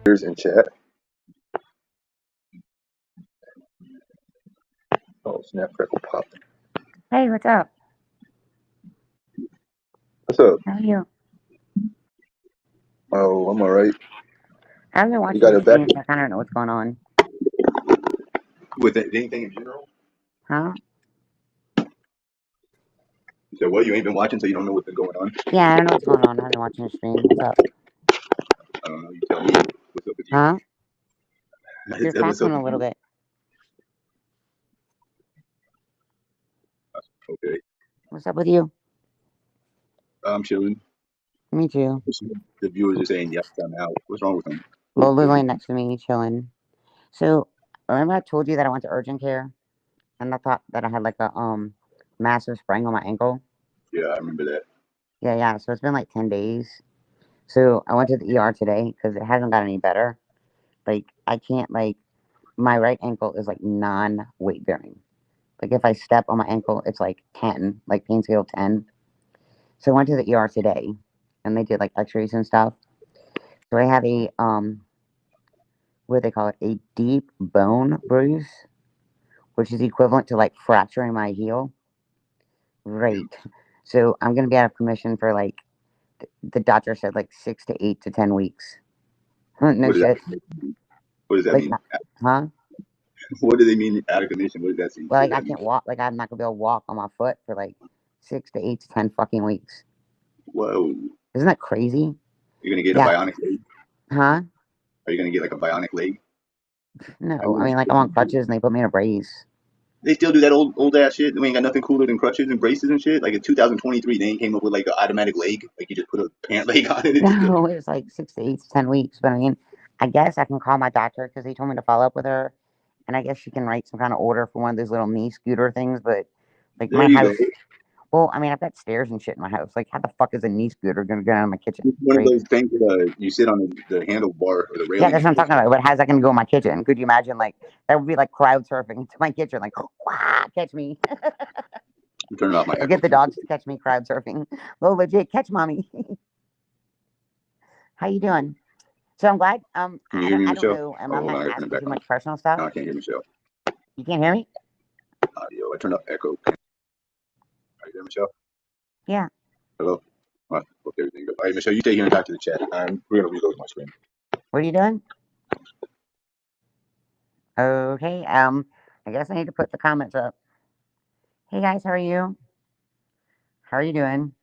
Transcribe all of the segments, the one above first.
Here's in chat. Oh, snap, crackle, pop. Hey, what's up? What's up? How are you? Oh, I'm alright. I haven't been You watching got your it back stream, so I kind of don't know what's going on. with anything in general? Huh? You said, well, you ain't been watching, so you don't know what's been going on? Yeah, I don't know what's going on. I haven't been watching your stream. What's up? I don't know. You tell me what's up with you. Huh? I You're said, what's up cracking a with little you? bit. Okay. What's up with you? I'm chilling. Me too. The viewers are saying, yes, I'm out. What's wrong with them? Lola's laying next to me, chilling. So, remember I told you that I went to urgent care? And I thought that I had like a massive sprain on my ankle? Yeah, I remember that. Yeah. So it's been like 10 days. So I went to the ER today because it hasn't got any better. Like, I can't, like, my right ankle is like non-weight bearing. Like if I step on my ankle, it's like 10, like pain scale 10. So I went to the ER today and they did like x-rays and stuff. So I have a what do they call it? A deep bone bruise, which is equivalent to like fracturing my heel. Right. So I'm gonna be out of commission for like the doctor said like 6 to 8 to 10 weeks. No What does shit. that mean? What does that Like mean? huh? What do they mean out of commission? What does that mean? Well, What like does I that mean? can't walk. Like I'm not gonna be able to walk on my foot for like 6 to 8 to 10 fucking weeks. Whoa. Isn't that crazy? You're going to get a Yeah. bionic leg? Huh? Are you going to get like a bionic leg? No. I mean, like I'm on crutches and they put me in a brace. They still do that old ass shit. We ain't got nothing cooler than crutches and braces and shit. Like in 2023, they ain't came up with like an automatic leg. Like you just put a pant leg on it. And just No, it was like 6 to 8 to 10 weeks. But I mean, I guess I can call my doctor because he told me to follow up with her, and I guess she can write some kind of order for one of those little knee scooter things. But like there my you go. house, well, I mean, I've got stairs and shit in my house. Like, how the fuck is a knee scooter gonna get out of my kitchen? It's one of Right? those things that you sit on the handlebar or the Yeah, railing that's and what I'm it just talking about. But how's that gonna go in my kitchen? Could you imagine? Like that would be like crowd surfing to my kitchen. Like, wow, catch me! I'm turning off my Or echo get the too. dogs to catch me crowd surfing. Well, legit, catch mommy. How you doing? So I'm glad. Can you hear me, I don't Michelle? know. Oh, I'm hold on, not I gotta turn it asking back too on. much personal stuff. No, I can't hear Michelle. You can't hear me? Audio. I turned off echo. Are you there, Michelle? Yeah. Hello? All right, okay, everything good. All right, Michelle, you stay here and talk to the chat. We're gonna reload my screen. What are you doing? Okay. I guess I need to put the comments up. Hey guys, how are you? How are you doing?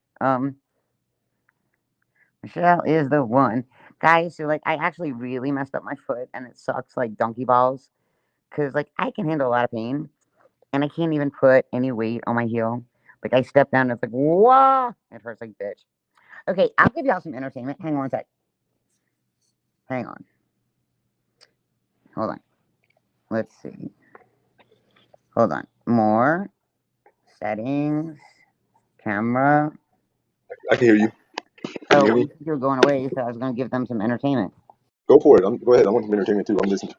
Michelle is the one. Guys, so like I actually really messed up my foot and it sucks like donkey balls. Cause like I can handle a lot of pain and I can't even put any weight on my heel. Like I step down and it's like, whoa, it hurts like bitch. Okay, I'll give y'all some entertainment. Hang on one sec. Hang on. Hold on. Let's see. Hold on. More settings. Camera. I can hear you. Can you Oh, hear me? you're going away, so I was gonna give them some entertainment. Go for it. Go ahead. I want some entertainment too. I'm listening.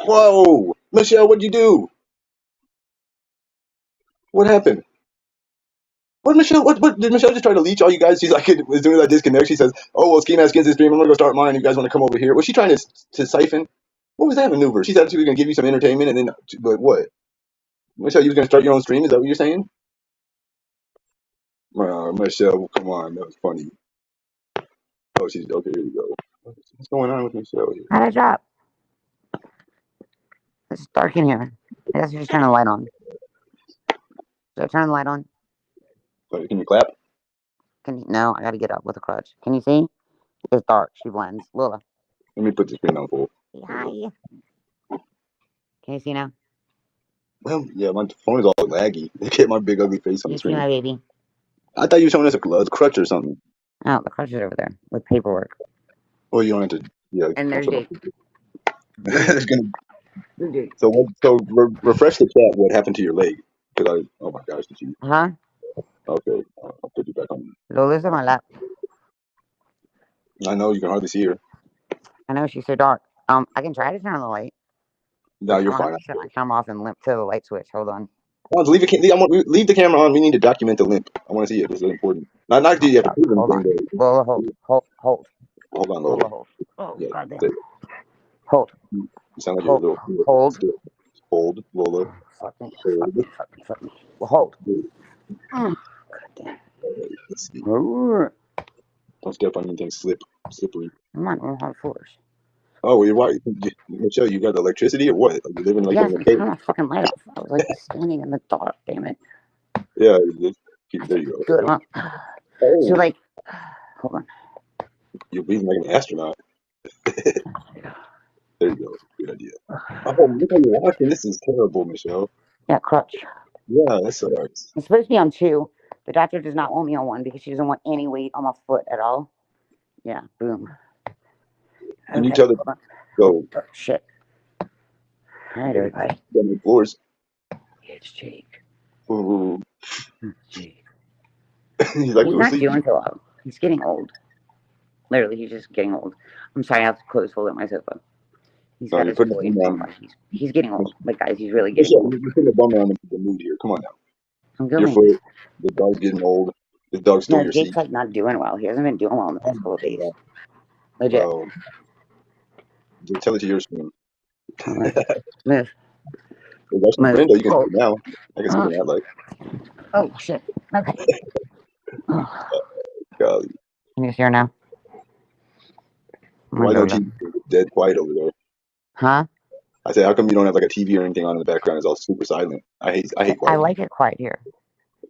Whoa, Michelle, what'd you do? What happened? What Michelle? What did Michelle just try to leech all you guys? She's like was doing that disconnect. She says, "Oh well, Ski Mask skins this stream. I'm gonna go start mine. You guys want to come over here?" Was she trying to siphon? What was that maneuver? She said she was gonna give you some entertainment, and then but what? Michelle, you was gonna start your own stream? Is that what you're saying? Michelle, come on, that was funny. Oh, she's okay. Here we go. What's going on with Michelle here? How'd I drop? It's dark in here. I guess you're just turning the light on. Should I turn the light on? So, can you clap? Can you? No, I gotta get up with a crutch. Can you see? It's dark. She blends. Lila. Let me put the screen on full. Say hi. Can you see now? Well, yeah, my phone is all laggy. Get my big ugly face on Can the you see my screen. baby? I thought you were showing us a crutch or something. Oh, the crutch is over there with paperwork. Well, you don't have to. Yeah, And there's Jake. it's gonna. Blue Jake. Refresh the chat. What happened to your leg? Oh my gosh, did you? Huh? Okay, I'll put you back on. Lola's on my lap. I know you can hardly see her. I know she's so dark. I can try to turn on the light. No, you're I'm gonna have fine. to shut my camera off and limp to the light switch. Hold on. Leave the camera on. We need to document the limp. I want to see it. This is important. Not do you have to prove Hold anything. on. Lola, hold. Hold on, Lola, Lola. hold. Oh, Yeah, goddamn. say it. Hold. You sound like you're a Hold. little Hold. still. Hold, Lola. Fuck me. Hold. Fuck me. Fuck me. Fuck me. Well, hold. Good. Goddamn. Let's see. Come Don't step on anything slippery. on, we're on floors. Oh, you're right. Michelle, you got electricity or what? Like, you living like Yes, in a I cave? turned my fucking light off. I was like standing in the dark, damn it. Yeah, I there took you a go. good one. So, Oh, like, hold on. you're breathing like an astronaut. There you go. Good idea. Oh, look how you're walking. This is terrible, Michelle. Yeah, crutch. Yeah, that's all right. I'm supposed to be on 2. The doctor does not want me on 1 because she doesn't want any weight on my foot at all. Yeah, boom. Can you Okay, tell the hold on. go Oh, shit. All right, everybody. on the floors? It's Jake. Ooh. Jake. He's like, we He's were not sleeping. doing so well. He's getting old. Literally, he's just getting old. I'm sorry, I have to close fold up my sofa. He's No, got you're his putting a toy and bummer thing, on. but he's getting old. Like, guys, he's really getting Michelle, old. you're putting a bummer on the mood here. Come on now. I'm Your going. foot, the dog's getting old. The dog stole No, your Jake's seat. like not doing well. He hasn't been doing well in the past couple of days. Legit. Well, just tell it to your screen. Hold on. Move. There's actually Move. Brenda. You can see Hold. it now. I can see it Oh, in that light. oh shit. Okay. Oh. Golly. Can you see her now? I'm Why gonna go don't then. you? It's dead quiet over there. Huh? I say, how come you don't have like a TV or anything on in the background? It's all super silent. I hate I quiet. like it quiet here.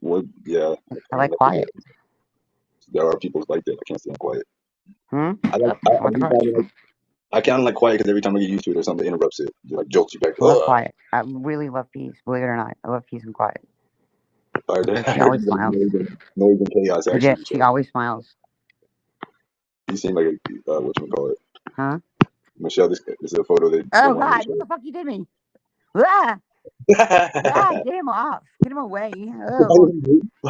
What? Yeah, I I don't like like it. quiet. There are people like that. I can't stand quiet. Hmm? I like. Oh, I want the Every crutch. time I kind of like quiet because every time I get used to it or something interrupts it, it like jolts you back. I love Ugh. quiet. I really love peace. Believe it or not, I love peace and quiet. I heard, Like I she heard always you like smiles. noise and chaos. Actually, Legit, she Michelle, always smiles. you seem like a what you call it, Huh? Michelle. This is a photo that they Oh wanted me God, to what the fuck you did me? Ah! Ah, show. get him off. Get him away. Why Oh.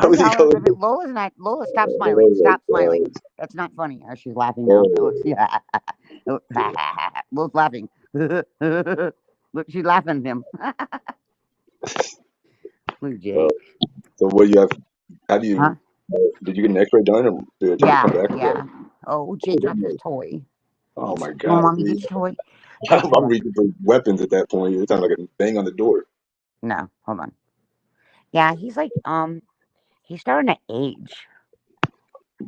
was Look he how calling me? Lola's not. Lola, stop smiling. Oh Stop my smiling. God. That's not funny. Oh, she's laughing now. Oh, Oh, yeah. Lola's laughing. Look, she's laughing at him. Look, uh, Jake. so what do you have? How do Huh? you? Did you get an X-ray done, or did it tell you to Yeah, come back? Or what? yeah. Oh, Jake dropped his toy. Oh my You want God! mommy to See, get your toy? Hold on, hold I'm on. reaching for weapons at that point. It sounds like a bang on the door. No, hold on. Yeah, he's like, he's starting to age.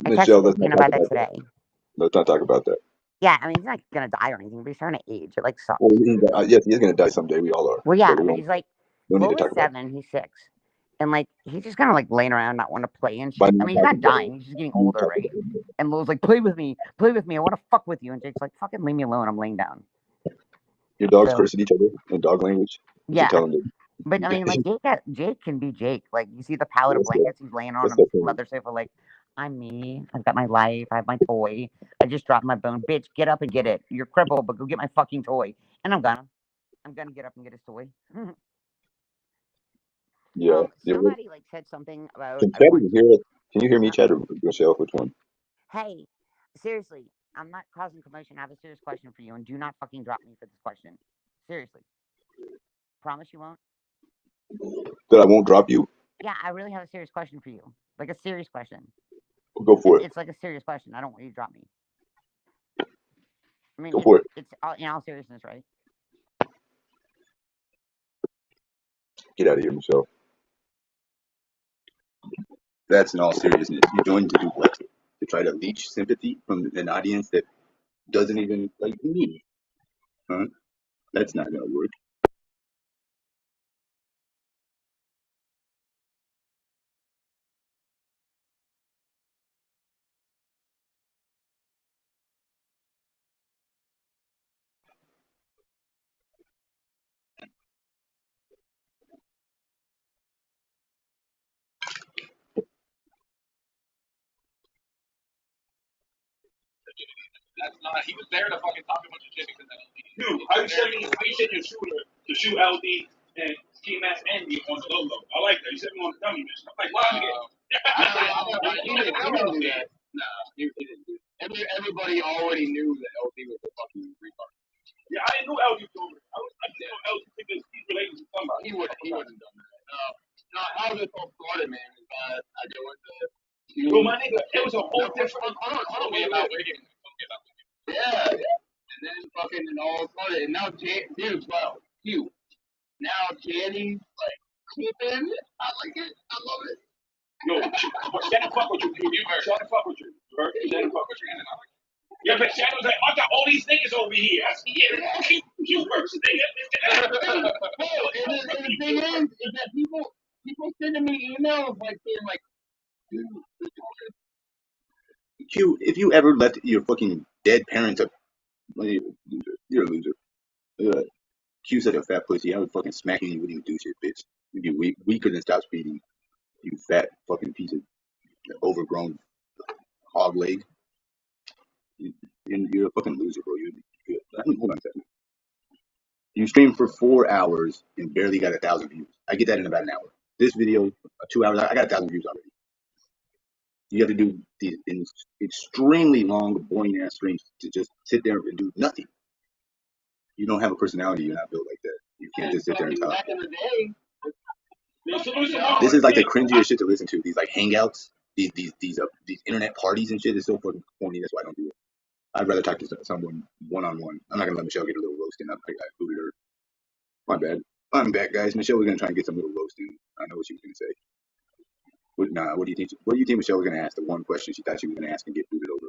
I Michelle, texted let's not Christina talk about that about that. today. Let's not talk about that. Yeah, I mean, he's not gonna die or anything, but he's starting to age. It like Well, sucks. yes, he is going to die someday. We all are, Well, but yeah, we but won't. he's like, No need to Lola's talk about it. 7, he's 6, and like he's just kind of like laying around, not wanting to play and By shit. I not mean, he's talking not about it. dying; he's just getting You older, talk right? about it. And Lola's like, play with me. I want to fuck with you. And Jake's like, fucking leave me alone. I'm laying down. Your dogs So curse at each other in dog language. You should yeah, tell them to. but I mean, like Jake can be Jake. Like you see the pallet of That's the blankets he's laying on that's the the thing. leather sofa. Like I'm me. I've got my life. I have my toy. I just dropped my bone. Bitch, get up and get it. You're crippled, but go get my fucking toy. And I'm gonna. I'm gonna get up and get his toy. Yeah. Somebody like said something about Can I Chad want. even hear it? Can you hear me, Huh? Chad, or Michelle? Which one? Hey, seriously, I'm not causing commotion. I have a serious question for you, and do not fucking drop me for this question. Seriously, promise you won't. That I won't drop you. Yeah, I really have a serious question for you. Like a serious question. Go for it. It's like a serious question. I don't want you to drop me. I mean, Go for it. it's all, in all seriousness, right? Get out of here, Michelle. That's in all seriousness. You joined to do what? To try to leech sympathy from an audience that doesn't even like me. Huh? That's not gonna work. That's not. He was there to fucking talk a bunch of shit because of LD. Dude, how you send your shooter to shoot LD and Ski Mask Andy on the logo? I like that. You sent me on the dummy mission. I'm like, why He didn't do that. Nah, he didn't do that. Everybody already knew that LD was a fucking retard. Yeah, I didn't know LD was over. I just know LD because he's related to somebody. He wouldn't have done that. How this all started, man, is that I go into Bro, my nigga, it was a whole different. hold on, wait, about waiting. Yeah, Yeah. And then fucking and all of a sudden, and now dude, well, Q. Now Channy's like clipping. I like it. I love it. Yo, Shannon fuck with you, Q. Shannon fuck with you. Shannon fuck with you. Yeah, but Shannon's like, I got all these niggas over here. I see it. Q first, nigga. Well, and the thing is that people sending me emails like saying like, dude, Q, if you ever left your fucking dead parents up, well, you're a loser. Uh, Q such a fat pussy. I would fucking smack you and you wouldn't even do shit, bitch. You'd be weaker than stop speeding. You fat fucking piece of overgrown hog leg. You're a fucking loser, bro. Hold on a second. You streamed for 4 hours and barely got 1,000 views. I get that in about an hour. This video, 2 hours, I got 1,000 views already. You have to do these extremely long, boring ass streams to just sit there and do nothing. You don't have a personality. You're not built like that. You can't just sit there and talk. back in the day. This is like the cringiest shit to listen to. These like hangouts, these internet parties and shit is so fucking corny. That's why I don't do it. I'd rather talk to someone one on one. I'm not gonna let Michelle get a little roasting. I booted her. My bad. I'm back, guys. Michelle was gonna try and get some little roasting. I know what she was gonna say. Nah, what do you think? What do you think Michelle was gonna ask? The one question she thought she was gonna ask and get booted over.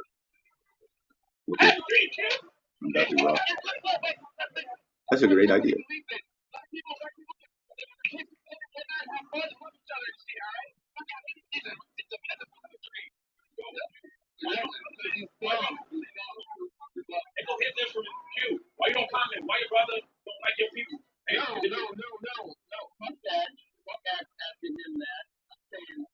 I'm about to rock. That's a great idea. Hey, go hit this from Q. Why you don't comment? Why your brother don't like your people? Hey, No. Fuck that. Fuck that. Asking him that. I'm saying that.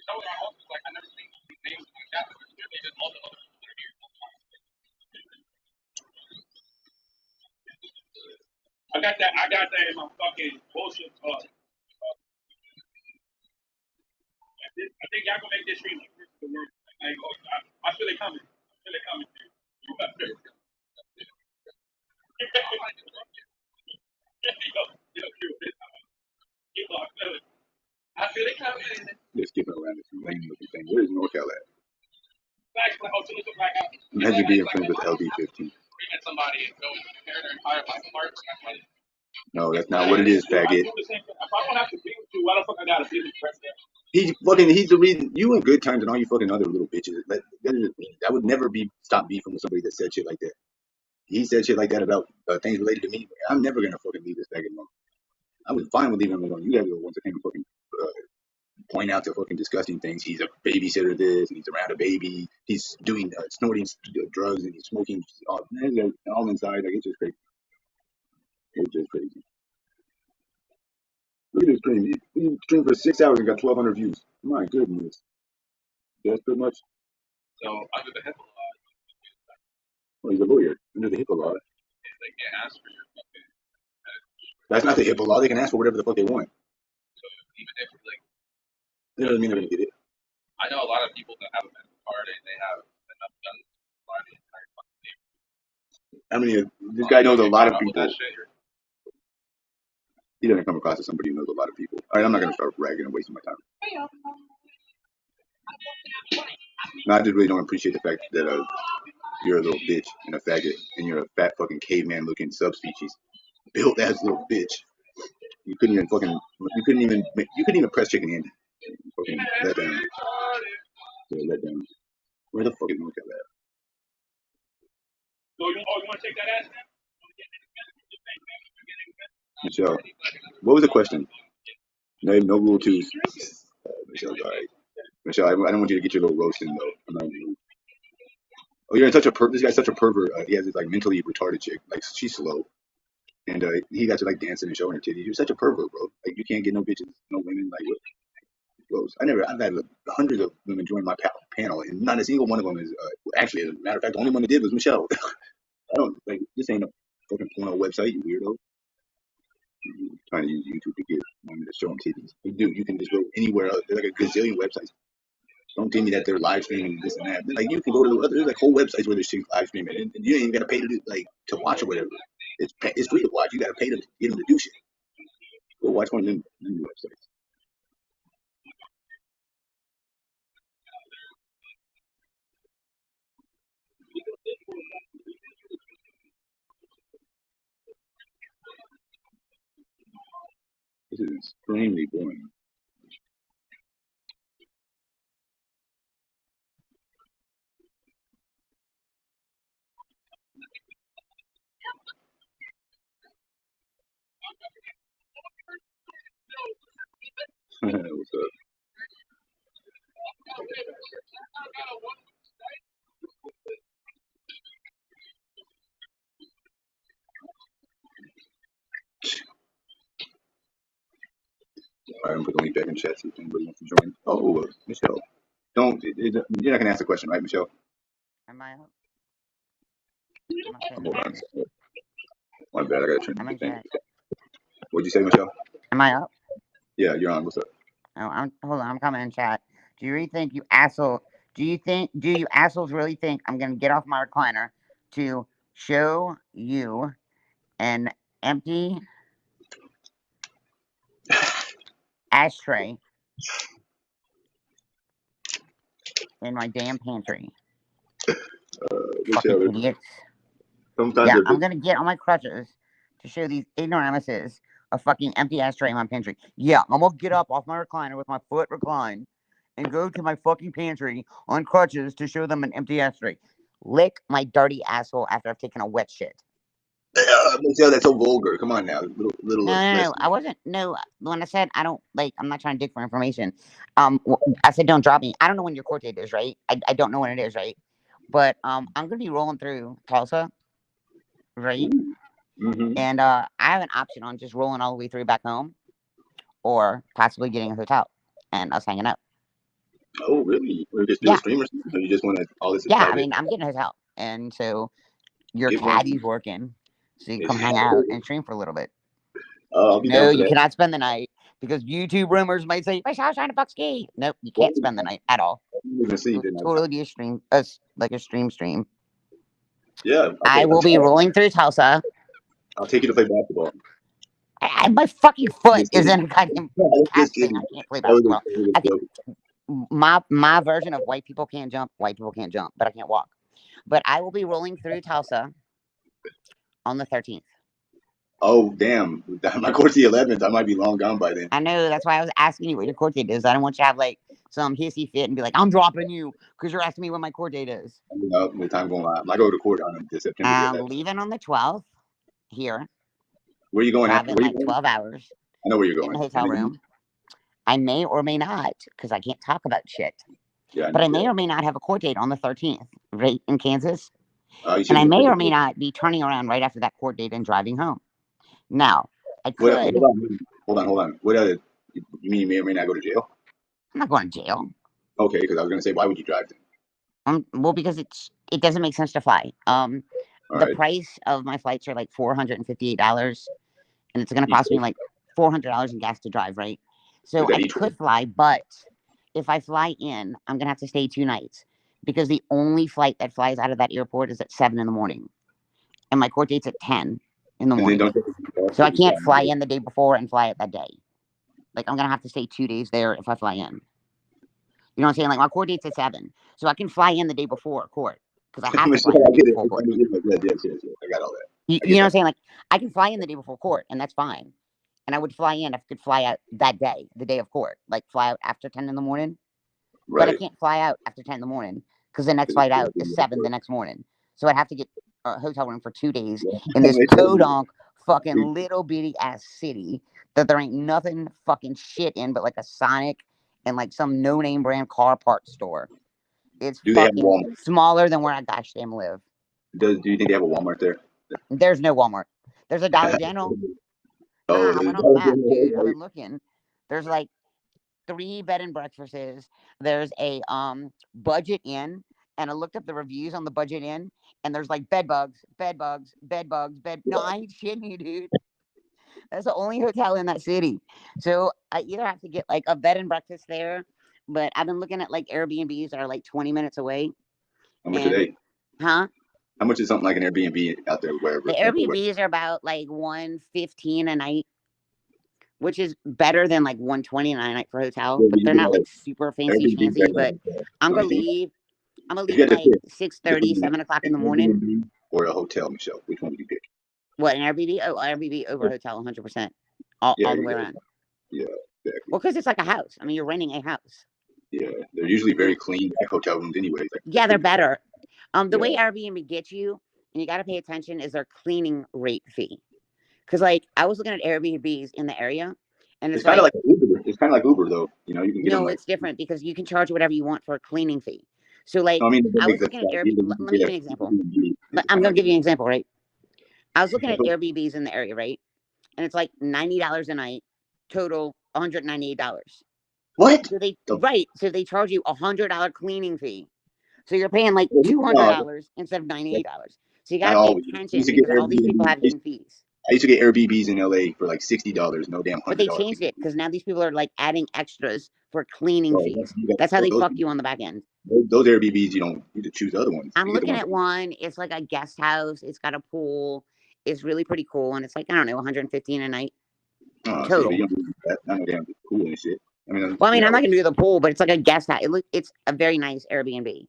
Some of my hosts like I never seen these names in the chat. They just all the other people that are here. I got that in my fucking bullshit. I think y'all gonna make this stream like first of the world. Like, I feel it coming. I feel it coming. I feel it coming. Just skipping around this lame looking thing. Where's NorCal at? Like, Imagine being friends with LD15. somebody and go compare their entire life apart. No, that's not what it is, faggot. If I don't have to be with you, why the fuck I gotta be with president? He's the reason. You in good times and all you fucking other little bitches. That would never be stop beefing with somebody that said shit like that. He said shit like that about things related to me. I'm never gonna fucking leave this faggot alone. I was fine with leaving him alone. You guys are the ones that came and fucking point out the fucking disgusting things. He's a babysitter this, and he's around a baby. He's doing snorting drugs, and he's smoking all inside. Like, it's just crazy. It's just crazy. Look at this stream. He streamed for 6 hours and got 1,200 views. My goodness. That's pretty much. So under the HIPAA law, Well, he's a lawyer. Under the HIPAA law. they can't ask for your fucking. That's not the HIPAA law. They can ask for whatever the fuck they want. So even if like, That doesn't mean they're gonna get it. I know a lot of people that have a medical card and they have enough guns to fly the entire fucking neighborhood. I mean, this guy knows a lot of people. That shit, He doesn't come across as somebody who knows a lot of people. All right, I'm not gonna start bragging and wasting my time. No, I just really don't appreciate the fact that you're a little bitch and a faggot, and you're a fat fucking caveman-looking subspecies, built ass little bitch. You couldn't even press chicken Andy. Fucking let down. Let down. Where the fuck is North Carolina? So you want to take that ass now? Michelle, what was the question? No rule twos. Michelle's alright. Michelle, I don't want you to get your little roast in though. I'm not even. Oh, you're in such a this guy's such a pervert. He has this like mentally retarded chick. Like, she's slow, and he got to like dancing and showing her titties. You're such a pervert, bro. Like, you can't get no bitches, no women. Like, what? Gross. I've had hundreds of women join my panel, and not a single one of them is actually. As a matter of fact, the only one that did was Michelle. I don't like this. Ain't a fucking porno website, you weirdo. You're trying to use YouTube to get women to show them titties. But dude, you can just go anywhere else. There's like a gazillion websites. Don't tell me that they're live streaming this and that. Like, you can go to there's like whole websites where there's live streaming, and you ain't even gotta pay to watch or whatever. It's free to watch. You gotta pay to get them to do shit. Go watch one of them websites. This is extremely boring. What's up? All right, I'm putting the link back in chat see if anybody wants to join. Oh, Michelle. You're not gonna ask the question, right, Michelle? Am I up? I'm not saying Hold that. on. My bad. I gotta change I'm the in thing. chat. What'd you say, Michelle? Am I up? Yeah, you're on. What's up? Oh, hold on. I'm coming in chat. Do you really think you asshole? Do you assholes really think I'm gonna get off my recliner to show you an empty ashtray in my damn pantry? Fucking Michelle. idiots. Sometimes Yeah, they're I'm gonna get on my crutches to show these ignoramuses a fucking empty ashtray in my pantry. Yeah, I'm gonna get up off my recliner with my foot reclined and go to my fucking pantry on crutches to show them an empty ashtray. Lick my dirty asshole after I've taken a wet shit. Michelle, that's so vulgar. Come on now, little less. No. I wasn't. No, when I said I don't like, I'm not trying to dig for information. I said don't drop me. I don't know when your court date is, right? I don't know when it is, right? But I'm gonna be rolling through Tulsa, right? Mm-hmm. And I have an option on just rolling all the way through back home, or possibly getting a hotel and us hanging out. Oh, really? Or just do a Yeah, stream or something? Or you just want to all this is yeah. I private? mean, I'm getting a hotel, and so your Get one. caddy's working, so you can come hang out and stream for a little bit. I'll be down No, for you that. cannot spend the night because YouTube rumors might say, "My show's trying to fuck ski." Nope, you can't spend the night at all. I'm gonna see. It would Then totally be a stream, like a stream. yeah, I will be rolling through Tulsa. I'll take you to play basketball. My fucking foot Just is kidding. in a goddamn I'm just cast thing. kidding. I can't play That was basketball. a I can, joke. my version of white people can't jump. White people can't jump, but I can't walk. But I will be rolling through Tulsa on the 13th. Oh damn! My course the 11th. I might be long gone by then. I know, that's why I was asking you what your court date is. I don't want you to have like some hissy fit and be like, I'm dropping you because you're asking me when my court date is. You know, the time going on. I go to court on September the I'm 11th. leaving on the 12th here, Where you going after? driving Where you like going? 12 hours, I know where you're get in a going. And hotel then, room. I may or may not, because I can't talk about shit, yeah, I but know. I may Yeah. or may not have a court date on the 13th, right in Kansas. You And said I you may or were may not be turning around right after that court date and driving home. Now, I what? could. Hold on. What other? You mean you may or may not go to jail? I'm not going to jail. Okay, because I was gonna say, why would you drive then? Well, because it doesn't make sense to fly. All The right. price of my flights are like $458, and it's going to Each cost me way? like $400 in gas to drive, right? Is So that I each way? could fly, but if I fly in, I'm going to have to stay 2 nights because the only flight that flies out of that airport is at 7 in the morning, and my court date's at 10 in the And then morning. don't you have to be off So I because you can't fly fly in. in the day before and fly out that day. Like I'm going to have to stay 2 days there if I fly in. You know what I'm saying? Like my court date's at 7, so I can fly in the day before court because I have to fly Michelle, in the I day get it. before court. Yes. I got all that. You, I you get know what I'm that. saying? Like I can fly in the day before court, and that's fine. And I would fly in if I could fly out that day, the day of court, like fly out after 10 in the morning. But I Right. can't fly out after 10 in the morning because the next flight out is 7 the next morning. So I'd have to get a hotel room for 2 days in this podunk fucking little bitty ass city that there ain't nothing fucking shit in but like a Sonic and like some no name brand car parts store. It's Do they have a fucking Walmart? smaller than where I gosh damn live. Do you think they have a Walmart there? There's no Walmart. There's a Dollar General. Oh, I there's went on the map, dude. I've been looking. There's like 3 bed and breakfasts. There's a Budget Inn, and I looked up the reviews on the Budget Inn, and there's like bed bugs, bed bugs, bed bugs, bed. No, I ain't shitting you, dude. That's the only hotel in that city. So I either have to get like a bed and breakfast there, but I've been looking at like Airbnbs that are like 20 minutes away. how much are And they? huh? How much is something like an Airbnb out there, wherever? The Airbnbs are about like 115 a night, which is better than like 129 a night for hotel, Yeah, but but you they're can not have like super Airbnb fancy. better But than hotel, I'm don't gonna you think? leave. I'm gonna If leave you at had to like pick, six which one thirty, would you 7 o'clock in pick? the An morning. Airbnb or a hotel, Michelle? Which one would you pick? What, an Airbnb? Oh, Airbnb over hotel, 100%, all Yeah, the you way go. around. Yeah, exactly. Well, because it's like a house. I mean, you're renting a house. Yeah, they're usually very clean, like hotel rooms, anyway. Like Yeah, they're better. The yeah, way Airbnb gets you, and you got to pay attention, is their cleaning rate fee. Because, like, I was looking at Airbnbs in the area, and it's it's kind of like, like Uber. It's kind of like Uber, though. You know, you can get them no, like. it's different because you can charge whatever you want for a cleaning fee. So, like, No, I mean, they I make was the looking at Airbnb. either you Let can me get give a you an example. Airbnb. It's I'm kind of going like to give you an example, right? I was looking at a, Airbnbs in the area, right? And it's like $90 a night, total $198. what? So they The right, so they charge you $100 cleaning fee. So you're paying like no, $200 instead of $98. So you got not to pay always. I used attention to get because all these people Airbnb. have hidden fees. I used to get Airbnbs in LA for like $60, no damn But they $100 changed fee. it because now these people are like adding extras for cleaning So fees. That's how they fuck you on the back end. those Airbnbs, you don't need to choose other ones. I'm You get the looking ones. at one. It's like a guest house. It's got a pool. It's really pretty cool, and it's like I don't know, 115 a night Oh, see, but total. you don't need that. Not no damn cool and shit. I mean, Well, I mean, yeah. I'm not gonna do the pool, but it's like a guest house. It's a very nice Airbnb,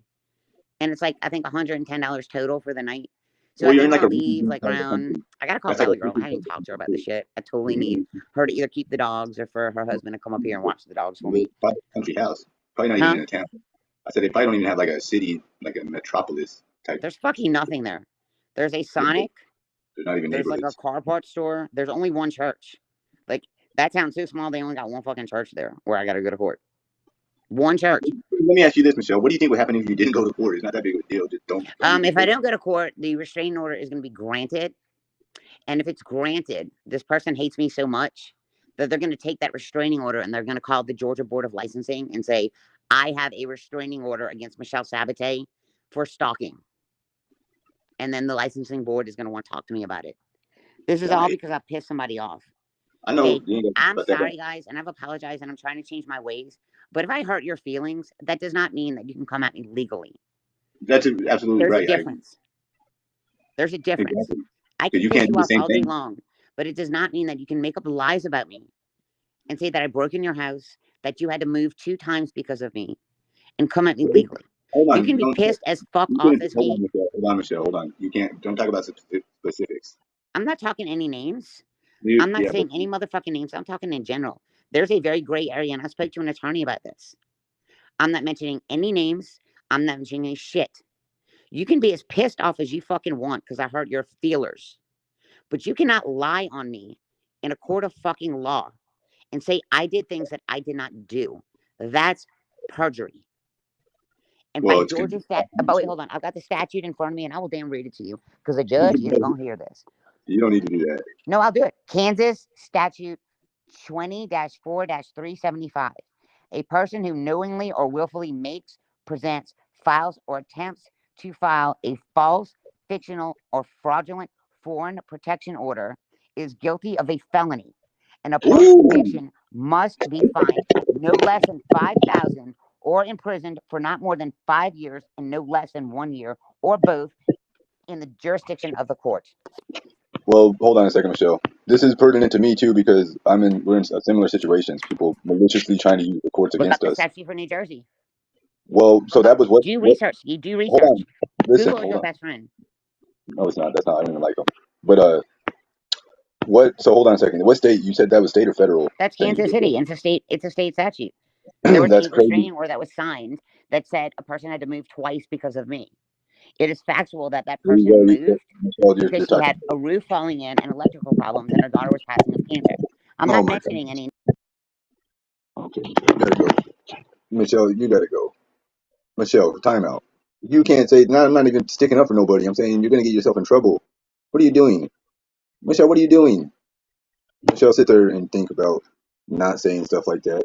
and it's like I think $110 total for the night. So Well, I you're think in I'm like gonna a leave region like part of the around. country. I gotta call That's like a Valley Girl. I region haven't part of talked to her the about this country. shit. I totally need You're her to either keep the dogs or for her husband to come up here and watch the dogs for me. probably a country house. Probably not even Huh? in a town. I said they probably don't even have like a city, like a metropolis type. There's fucking nothing there. There's a They're Sonic. not even There's like a neighborhoods. car parts store. There's only one church. Like that town's so small, they only got one fucking church there where I gotta go to court. One church. Let me ask you this, Michelle. What do you think would happen if you didn't go to court? It's not that big of a deal. Just don't even If I go. don't go to court, the restraining order is gonna be granted. And if it's granted, this person hates me so much that they're going to take that restraining order and they're going to call the Georgia Board of Licensing and say, I have a restraining order against Michelle Sabate for stalking. And then the licensing board is going to want to talk to me about it. This is all Right. because I pissed somebody off. I know Okay. you ain't gonna talk I'm about that, but sorry, guys, and I've apologized and I'm trying to change my ways. But if I hurt your feelings, that does not mean that you can come at me legally. that's absolutely There's a right. I agree. difference. There's a difference. Exactly. I Because can you piss can't you do the off same all day thing. long, but it does not mean that you can make up lies about me and say that I broke in your house, that you had to move 2 times because of me, and come at me legally. Hold You on. can be Don't. pissed as fuck You off can as hold on, me. Michelle. Hold on, Michelle. Hold on. You can't. Don't talk about specifics. I'm not talking any names. You, I'm not yeah, but saying any motherfucking names. I'm talking in general. There's a very gray area, and I spoke to an attorney about this. I'm not mentioning any names. I'm not mentioning any shit. You can be as pissed off as you fucking want because I hurt your feelers. But you cannot lie on me in a court of fucking law and say I did things that I did not do. That's perjury. And by well, it's Georgia stat, but wait, hold on. I've got the statute in front of me, and I will damn read it to you because the judge is gonna hear this. you don't need to do that. No, I'll do it. Kansas statute 20-4-375. A person who knowingly or willfully makes, presents, files, or attempts to file a false, fictional, or fraudulent foreign protection order is guilty of a felony, and upon Ooh. conviction must be fined no less than 5,000 or imprisoned for not more than 5 years and no less than 1 year, or both, in the jurisdiction of the court. Well, hold on a second, Michelle. This is pertinent to me too because we're in similar situations. People maliciously trying to use the courts What about against the us. statute for New Jersey? Well, What so about that was what. do What? research? You do Hold on. research. Listen. Google is Hold your on. best friend. No, it's not. That's not. I don't even like them. But what? So hold on a second. What state? You said that was state or federal That's that you Kansas did City. It's a state statute. There that? was That's a crazy. restraining order that was signed that said a person had to move twice because of me. It is factual that that There you person go. moved Michelle, because you're she talking. had a roof falling in and electrical problems, and her daughter was passing of cancer. I'm Oh not my mentioning God. any. Okay, you gotta go. Michelle, you gotta go. Michelle, timeout. You can't say. No, I'm not even sticking up for nobody. I'm saying you're gonna get yourself in trouble. What are you doing, Michelle? What are you doing? Michelle, sit there and think about not saying stuff like that.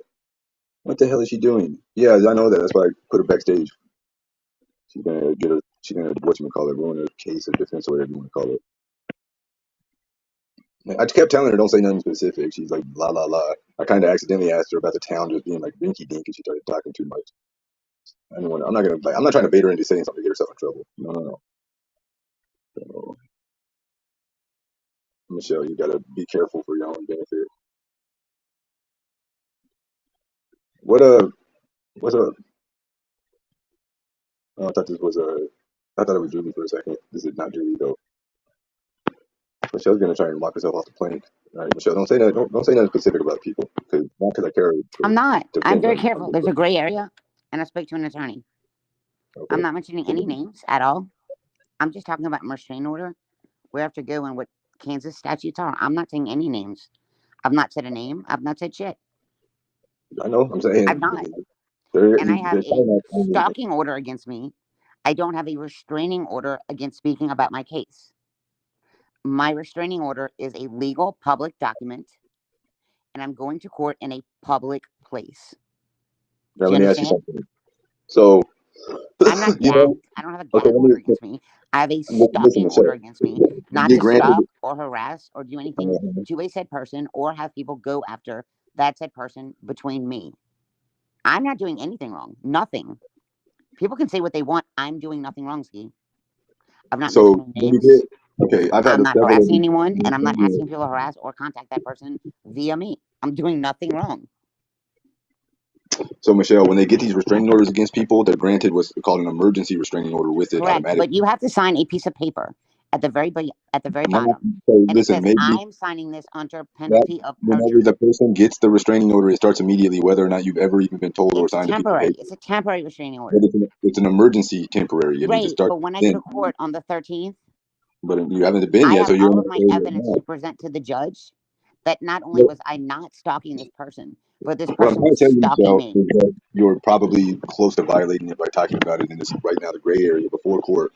What the hell is she doing? Yeah, I know that. That's why I put her backstage. She's gonna get her. She's gonna call it, ruin her case or defense or whatever you want to call it. I kept telling her don't say nothing specific. She's like la la la. I kind of accidentally asked her about the town just being like rinky dink, and she started talking too much. I didn't want. I'm not gonna. I'm not trying to bait her into saying something to get herself in trouble. No, no, no. So, Michelle, you gotta be careful for your own benefit. What what's up? Oh, I thought this was I thought it was Julie for a second. This is not Julie though. Michelle's gonna try and lock herself off the plane. All right, Michelle, don't say that. Don't say nothing specific about people, because not because I care I'm not. to I'm think very on careful. There's a gray area, and I spoke to an attorney. I'm okay. not mentioning any names at all. I'm just talking about restraining order. We have to go and what Kansas statutes are. I'm not saying any names. I've not said a name. I've not said shit. I know. I'm saying I've not. they're, And I have they're a probably not saying anything. stalking order against me. I don't have a restraining order against speaking about my case. My restraining order is a legal public document, and I'm going to court in a public place. Now, Do you let me ask you understand? something. So, I'm not you know, gagged. I don't have a okay, gag order against me. I have a listen, stalking order Michelle. against me, You not get to granted. stalk or harass or do anything to a said person or have people go after that said person between me. I'm not doing anything wrong. Nothing. People can say what they want. I'm doing nothing wrong, Ski. I'm not So mentioning when you names. get, okay, I've had I'm not several of harassing these. anyone, and I'm not asking people to harass or contact that person via me. I'm doing nothing wrong. So Michelle, when they get these restraining orders against people, they're granted what's called an emergency restraining order with it Correct. But automatically. you have to sign a piece of paper at the very Now, bottom. so And it listen, says, maybe I'm signing this under that penalty of whenever perjury. the person gets the restraining order, it starts immediately, whether or not you've ever even been told or It's signed a piece of temporary. paper. It's a temporary restraining But order. it's an emergency temporary, and it just Right. starts But when I go then. to court on the 13th, But you haven't been I yet, have so you're all on of the my area evidence now. to present to the judge that not only What was I not stalking this person, but this what I'm person trying was to tell you, stalking Michelle, me. is that you're probably close to violating it by talking about it in this right now, the gray area before court.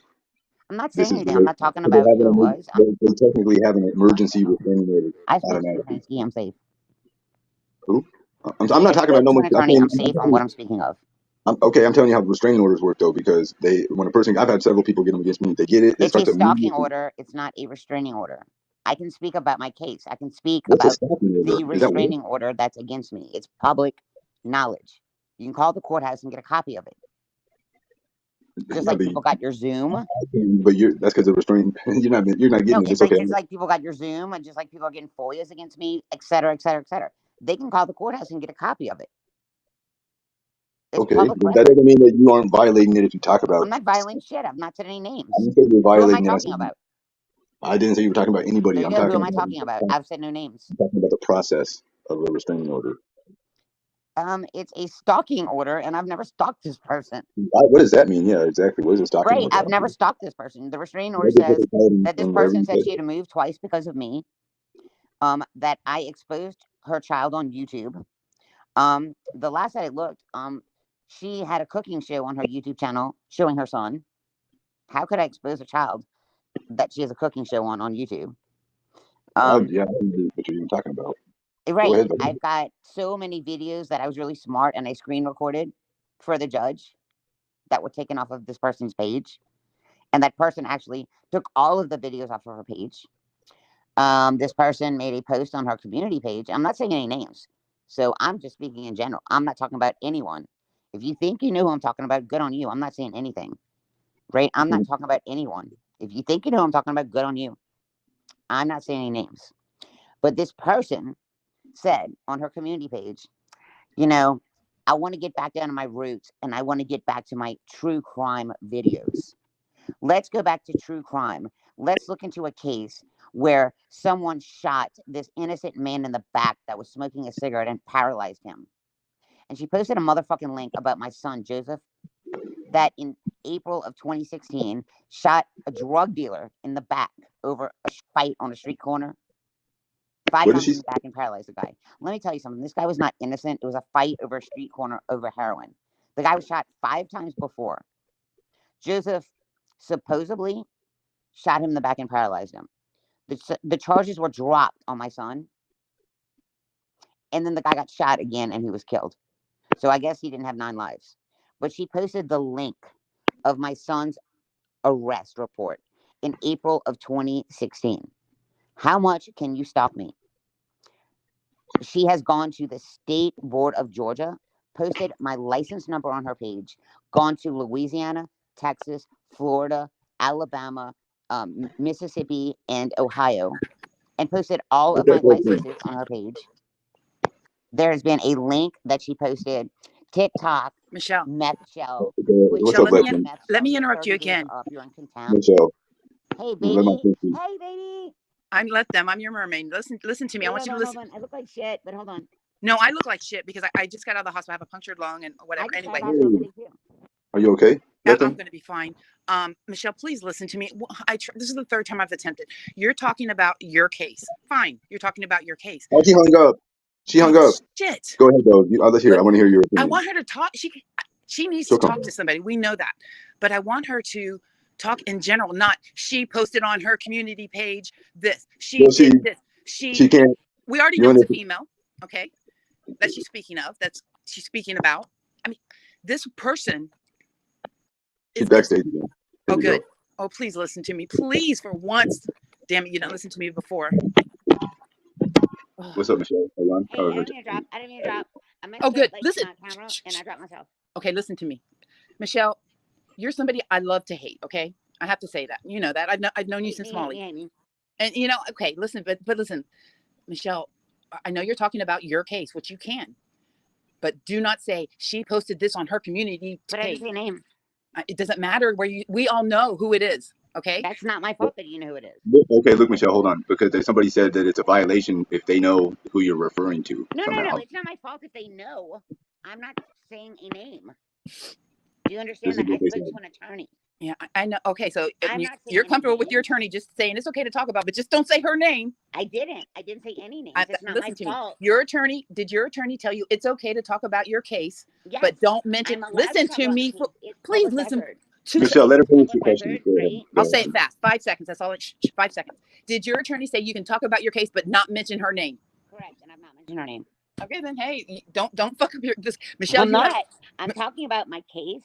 I'm not This saying is anything. I'm where not talking they about have who it was. they technically have an emergency restraining order I spoke to an automatically. attorney. Ski, I'm safe. Who? I'm not I talking about spoke no to more. an attorney. I'm safe on what I'm speaking of. Okay, I'm telling you how restraining orders work though, because when a person, I've had several people get them against me. They get it, they It's a start to stalking immediately. order. It's not a restraining order. I can speak about my case. I can speak What's a about stalking order? the Is that what? restraining order that's against me. It's public knowledge. You can call the courthouse and get a copy of it. Just Yeah, like people got your Zoom. but that's because of restraining. You're not No, getting it. it's It's like okay. just like people got your Zoom, and just like people are getting FOIAs against me, et cetera, et cetera, et cetera. They can call the courthouse and get a copy of it. It's Okay, public but that record. doesn't mean that you aren't violating it if you talk I'm about. not violating shit. I've not said any I names. didn't say you're Who am I violating it. talking about? I didn't say you were talking about There anybody. you I'm go. Who talking am I about talking about? I've said no names. the process of a restraining order. It's a stalking order, and I've never stalked this person. What does that mean? Yeah, exactly. What is a stalking Right. order? I've never stalked this person. The restraining order What does says it call that this wherever person you said said she had to move twice because of me. That I exposed her child on YouTube. The last I looked, she had a cooking show on her YouTube channel showing her son. How could I expose a child that she has a cooking show on YouTube? Yeah, I know what you're even talking about. Go Right. ahead. Buddy. I've got so many videos that I was really smart and I screen recorded for the judge that were taken off of this person's page. And that person actually took all of the videos off of her page. This person made a post on her community page. I'm not saying any names. So I'm just speaking in general. I'm not talking about anyone. If you think you know who I'm talking about, good on you. I'm not saying anything. Right? I'm not talking about anyone. If you think you know who I'm talking about, good on you. I'm not saying any names. But this person said on her community page, you know, I want to get back down to my roots and I want to get back to my true crime videos. Let's go back to true crime. Let's look into a case where someone shot this innocent man in the back that was smoking a cigarette and paralyzed him. And she posted a motherfucking link about my son, Joseph, that in April of 2016 shot a drug dealer in the back over a fight on a street corner. 5 times in the back and paralyzed the guy. Let me tell you something. This guy was not innocent. It was a fight over a street corner over heroin. The guy was shot 5 times before. Joseph supposedly shot him in the back and paralyzed him. The charges were dropped on my son. And then the guy got shot again and he was killed. So I guess he didn't have 9 lives. But she posted the link of my son's arrest report in April of 2016. How much can you stalk me? She has gone to the State Board of Georgia, posted my license number on her page, gone to Louisiana, Texas, Florida, Alabama, Mississippi, and Ohio, and posted all of my licenses on her page. There has been a link that she posted, TikTok, Michelle. meth shell. What's Michelle, up, Legend? Meth let shell. me Your interrupt you 30 days again. are up. You're in contempt. Michelle, Hey, let my baby. question. Hey, baby. let them. I'm your mermaid. Listen to me. I want you to listen. Hold on. I look like shit, but hold on. No, I look like shit because I just got out of the hospital. I have a punctured lung and whatever. Anyway, Are you okay? I'm going to be fine. Michelle, please listen to me. This is the third time I've attempted. You're talking about your case. Fine. You're talking about your case. Oh, she hung up. She hung up. Shit. Go ahead, though. Let's hear. I want to hear your opinion. I want her to talk. She needs to talk to somebody. We know that. But I want her to talk in general, not she posted on her community page this. She did this. She can't. We already know it's a female, okay? That she's speaking of. That's she's speaking about. I mean, this person. She's backstage again. Oh, good. Oh, please listen to me. Please, for once. Damn it, you didn't listen to me before. What's up, Michelle? Hold on. Hey, I didn't mean to drop. Oh, good. Listen. Camera, and I dropped myself. Okay, listen to me. Michelle, you're somebody I love to hate, okay? I have to say that. You know that. I've known you since Molly. And, you know, okay, listen, but listen. Michelle, I know you're talking about your case, which you can. But do not say she posted this on her community page. But I didn't say name. It doesn't matter where we all know who it is. Okay. That's not my fault that you know who it is. Okay, look, Michelle, hold on. Because somebody said that it's a violation if they know who you're referring to. No. It's not my fault if they know. I'm not saying a name. Do you understand that? I spoke to an attorney. Yeah, I know. Okay, so you're comfortable with your attorney just saying it's okay to talk about, but just don't say her name. I didn't say any names. It's not my fault. Your attorney, did your attorney tell you it's okay to talk about your case, but don't mention, listen to me. Please listen. Michelle, let her finish your question. Right? I'll say it fast. 5 seconds. That's all. 5 seconds. Did your attorney say you can talk about your case, but not mention her name? Correct, and I've not mentioned her name. Okay, then hey, don't fuck up this, Michelle. I'm not. I'm talking about my case,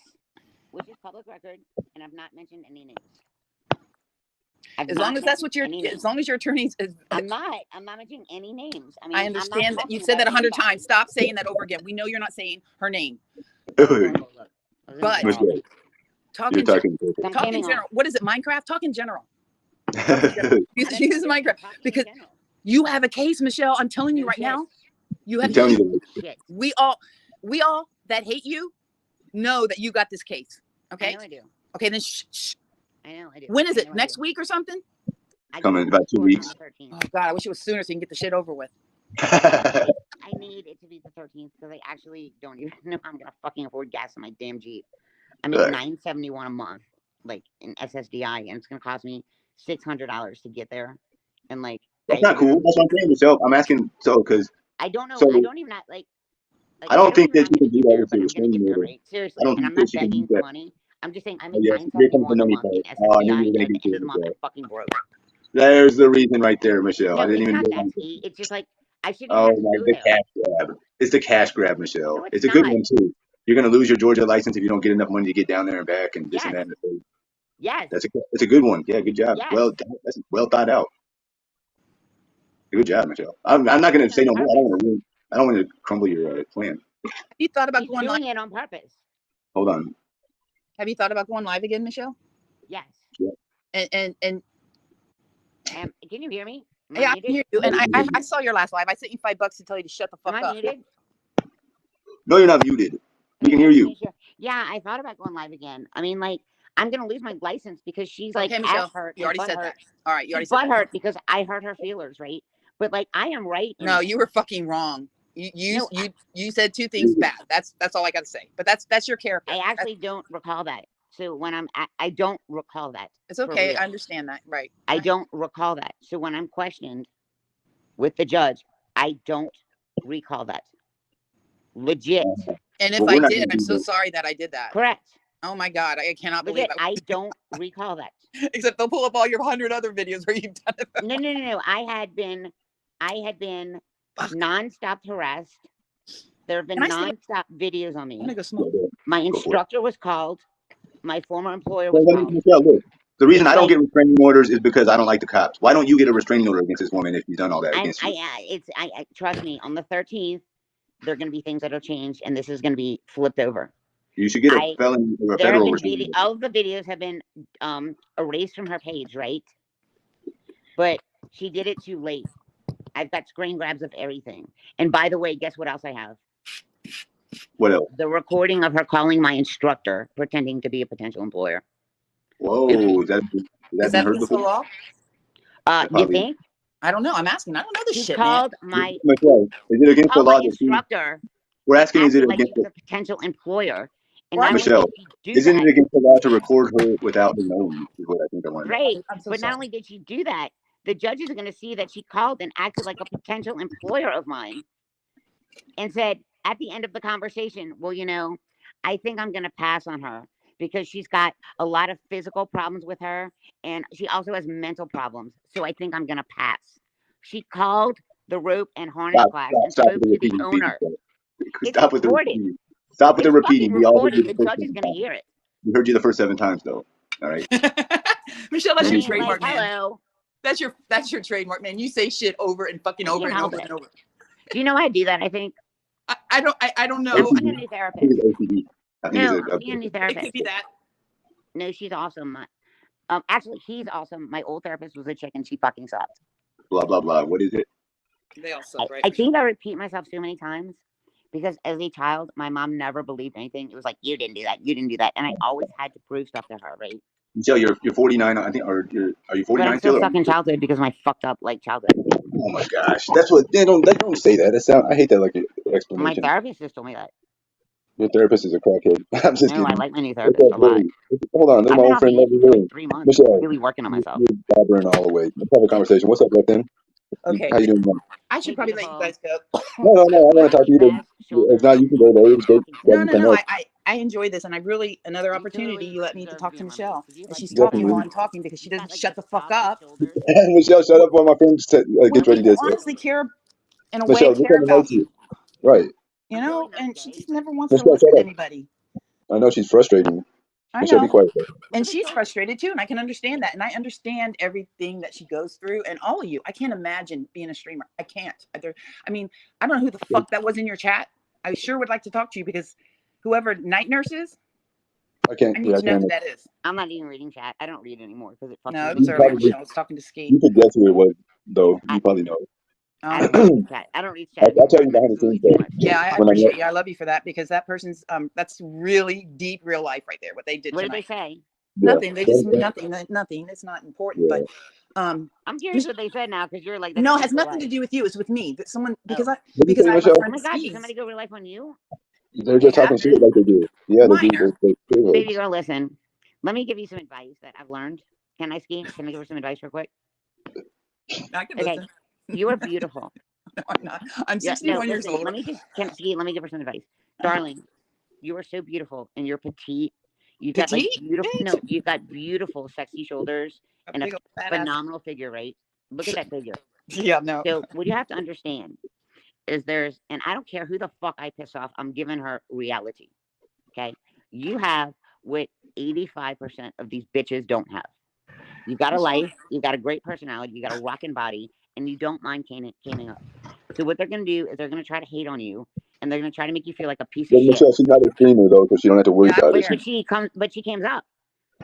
which is public record, and I've not mentioned any names. As long as that's what you're, as long as your attorney's. I'm not mentioning any names. I mean, I understand that you've said that 100 times. Stop saying that over again. We know you're not saying her name. But talk in general. What is it? Minecraft? Talk in general. Use Minecraft because you have a case, Michelle. I'm telling you right now. You have. We all that hate you know that you got this case. Okay. I know I do. Okay, then shh. I know I do. When is it? Next week or something? Coming in about 2 weeks. Oh God, I wish it was sooner so you can get the shit over with. I need it to be the 13th because I actually don't even know I'm gonna fucking afford gas in my damn Jeep. I make $971 a month, like in SSDI, and it's gonna cost me $600 to get there. And like, that's not cool. That's what I'm saying, Michelle. I'm asking because I don't know. I don't even like. I don't think that you can do that with your restraining order. Seriously, and I'm not begging for money. I'm just saying I make $971 a month in SSDI, and at the end of the month, I'm fucking broke. There's the reason right there, Michelle. No, I didn't even. It's just like I shouldn't. Oh my, the cash grab. It's the cash grab, Michelle. No, it's a good one too. You're gonna lose your Georgia license if you don't get enough money to get down there and back and this and that. Yes. That's a good one. Yeah, good job. Yes. That's well thought out. Good job, Michelle. I'm not gonna say no more. I don't want to crumble your plan. Have you thought about going live? Doing it on purpose. Hold on. Have you thought about going live again, Michelle? Yes. Yeah. And can you hear me? Yeah, I can hear you. And I saw your last live. I sent you $5 to tell you to shut the fuck up. Muted? No, you're not muted. We can hear you. Yeah, I thought about going live again. I mean, like, I'm gonna lose my license because she's like, Michelle, hurt. You already said that. All right, you already said that. Hurt because I hurt her feelers, right? But like, I am right. No, you were fucking wrong. You said 2 things bad. That's all I got to say. But that's your character. I actually don't recall that. So when I don't recall that. It's okay. I understand that. Right. I don't recall that. So when I'm questioned with the judge, I don't recall that. Legit. And if I did, I'm so sorry that I did that. Correct. Oh my God, I cannot believe it. I don't recall that. Except they'll pull up all your 100 other videos where you've done it. No. I had been nonstop harassed. There have been nonstop videos on me. I'm gonna go smoke. My instructor was called. My former employer was called. Look, the reason I don't get restraining orders is because I don't like the cops. Why don't you get a restraining order against this woman if you've done all that against you? I trust me. On the 13th, there are going to be things that'll change, and this is going to be flipped over. You should get a felony or a federal restraining order. All of the videos have been erased from her page, right? But she did it too late. I've got screen grabs of everything. And by the way, guess what else I have? What else? The recording of her calling my instructor, pretending to be a potential employer. Whoa, is that against the law? You think? I don't know. I'm asking. I don't know this She shit, called man. Michelle, is it against the law my that she? instructor We're and asking, is it acted like against she was a potential employer. And Well, not only did Michelle? she do Isn't it that, against the law to record her without her knowing? Is what I think I want. right? I'm so But not sorry. only did she do that, the judges are going to see that she called and acted like a potential employer of mine and said at the end of the conversation, well, you know, I think I'm going to pass on her because she's got a lot of physical problems with her and she also has mental problems. So I think I'm going to pass. She called the rope and harness class and Stop spoke with the to the repeating, please, owner. Michelle. It's Stop with the recorded. repeating. Stop with the It's fucking repeating. We all heard you recorded. the The first judge is 7 going to times. hear it. We heard you the first 7 times, though. All right. Michelle, that's I your mean, like, trademark, man. hello. That's your trademark, man. You say shit over and fucking I over can't and help over it. and over. Do you know I do that? I think. I don't know. I'm seeing a new I therapist. think it's OCD. I think No, it's I'm seeing a new It therapist. could be that. No, she's awesome. Actually, he's awesome. My old therapist was a chick and she fucking sucked. blah, blah, blah. What is it? They all suck, right? I think I repeat myself so many times because as a child, my mom never believed anything. It was like, you didn't do that. You didn't do that. And I always had to prove stuff to her, right? Michelle, you're 49, I think, or are you But 49 I'm still still? stuck in childhood because of my fucked up like childhood. Oh my gosh, that's what they don't say that. I hate that like My explanation. therapist just told me that. Your therapist is a crackhead. I'm just No, I kidding. like my new What's therapist up, a lot. hey, hold on, there's I've my been old off the friend Lovely Yankees for like Lynn. 3 months. Michelle, Really working on myself. you're bobbering all the way. Let's have a conversation. What's up, Lefton? Okay. How you doing, man? I should probably let you guys go. No, I want to talk to you. If not, you can go there. It's great. No. I enjoy this, and I really another opportunity. You let me to talk to Michelle, and she's talking while I'm talking because she doesn't shut the fuck up. Michelle, shut up while my friend gets ready People to. honestly care, in a way, Michelle, look care at the about mic. you. Right. You know, and she just never wants to Michelle, listen shut to up. anybody. I know she's frustrating. I Michelle, be know. quiet. And she's frustrated too, and I can understand that. And I understand everything that she goes through, and all of you. I can't imagine being a streamer. I can't. I mean, I don't know who the fuck that was in your chat. I sure would like to talk to you because whoever Night Nurse is, I can't. I need to know who that is. I'm not even reading chat. I don't read anymore because it fucks No, me it was up. earlier. Michelle was talking to Ski. You could guess who it was, though. You probably know. I don't read chat. I don't read chat anymore. I'll tell you behind the scenes. Too much. Yeah, I appreciate you. I love you for that because that person's that's really deep real life right there. What they did What tonight. did they say? Nothing. They just nothing. It's not important. Yeah. But I'm curious what they said now because you're like no, it has nothing to do with you. It's with me. That someone because I What do you because say, I have Michelle? a Oh friend my that god, did skis. somebody go real life on you? They're just talking shit like they do. Yeah, they do. Minor. Baby girl, listen. Let me give you some advice that I've learned. Can I ski? Can I give her some advice real quick? I can Okay. listen. You are beautiful. No, I'm not. I'm Yeah, 61 years listen, old. let me give her some advice. Darling, you are so beautiful and you're petite. You've got like beautiful you've got beautiful, sexy shoulders and a phenomenal figure, right? Look at that figure. Yeah, no. So what you have to understand is and I don't care who the fuck I piss off, I'm giving her reality. Okay? You have what 85% of these bitches don't have. You've got a life, you've got a great personality, you got a rocking body, and you don't mind caning up. So what they're gonna do is they're gonna try to hate on you, and they're gonna try to make you feel like a piece of shit. Michelle, she's not a streamer though, so she don't have to worry about it. But she comes up.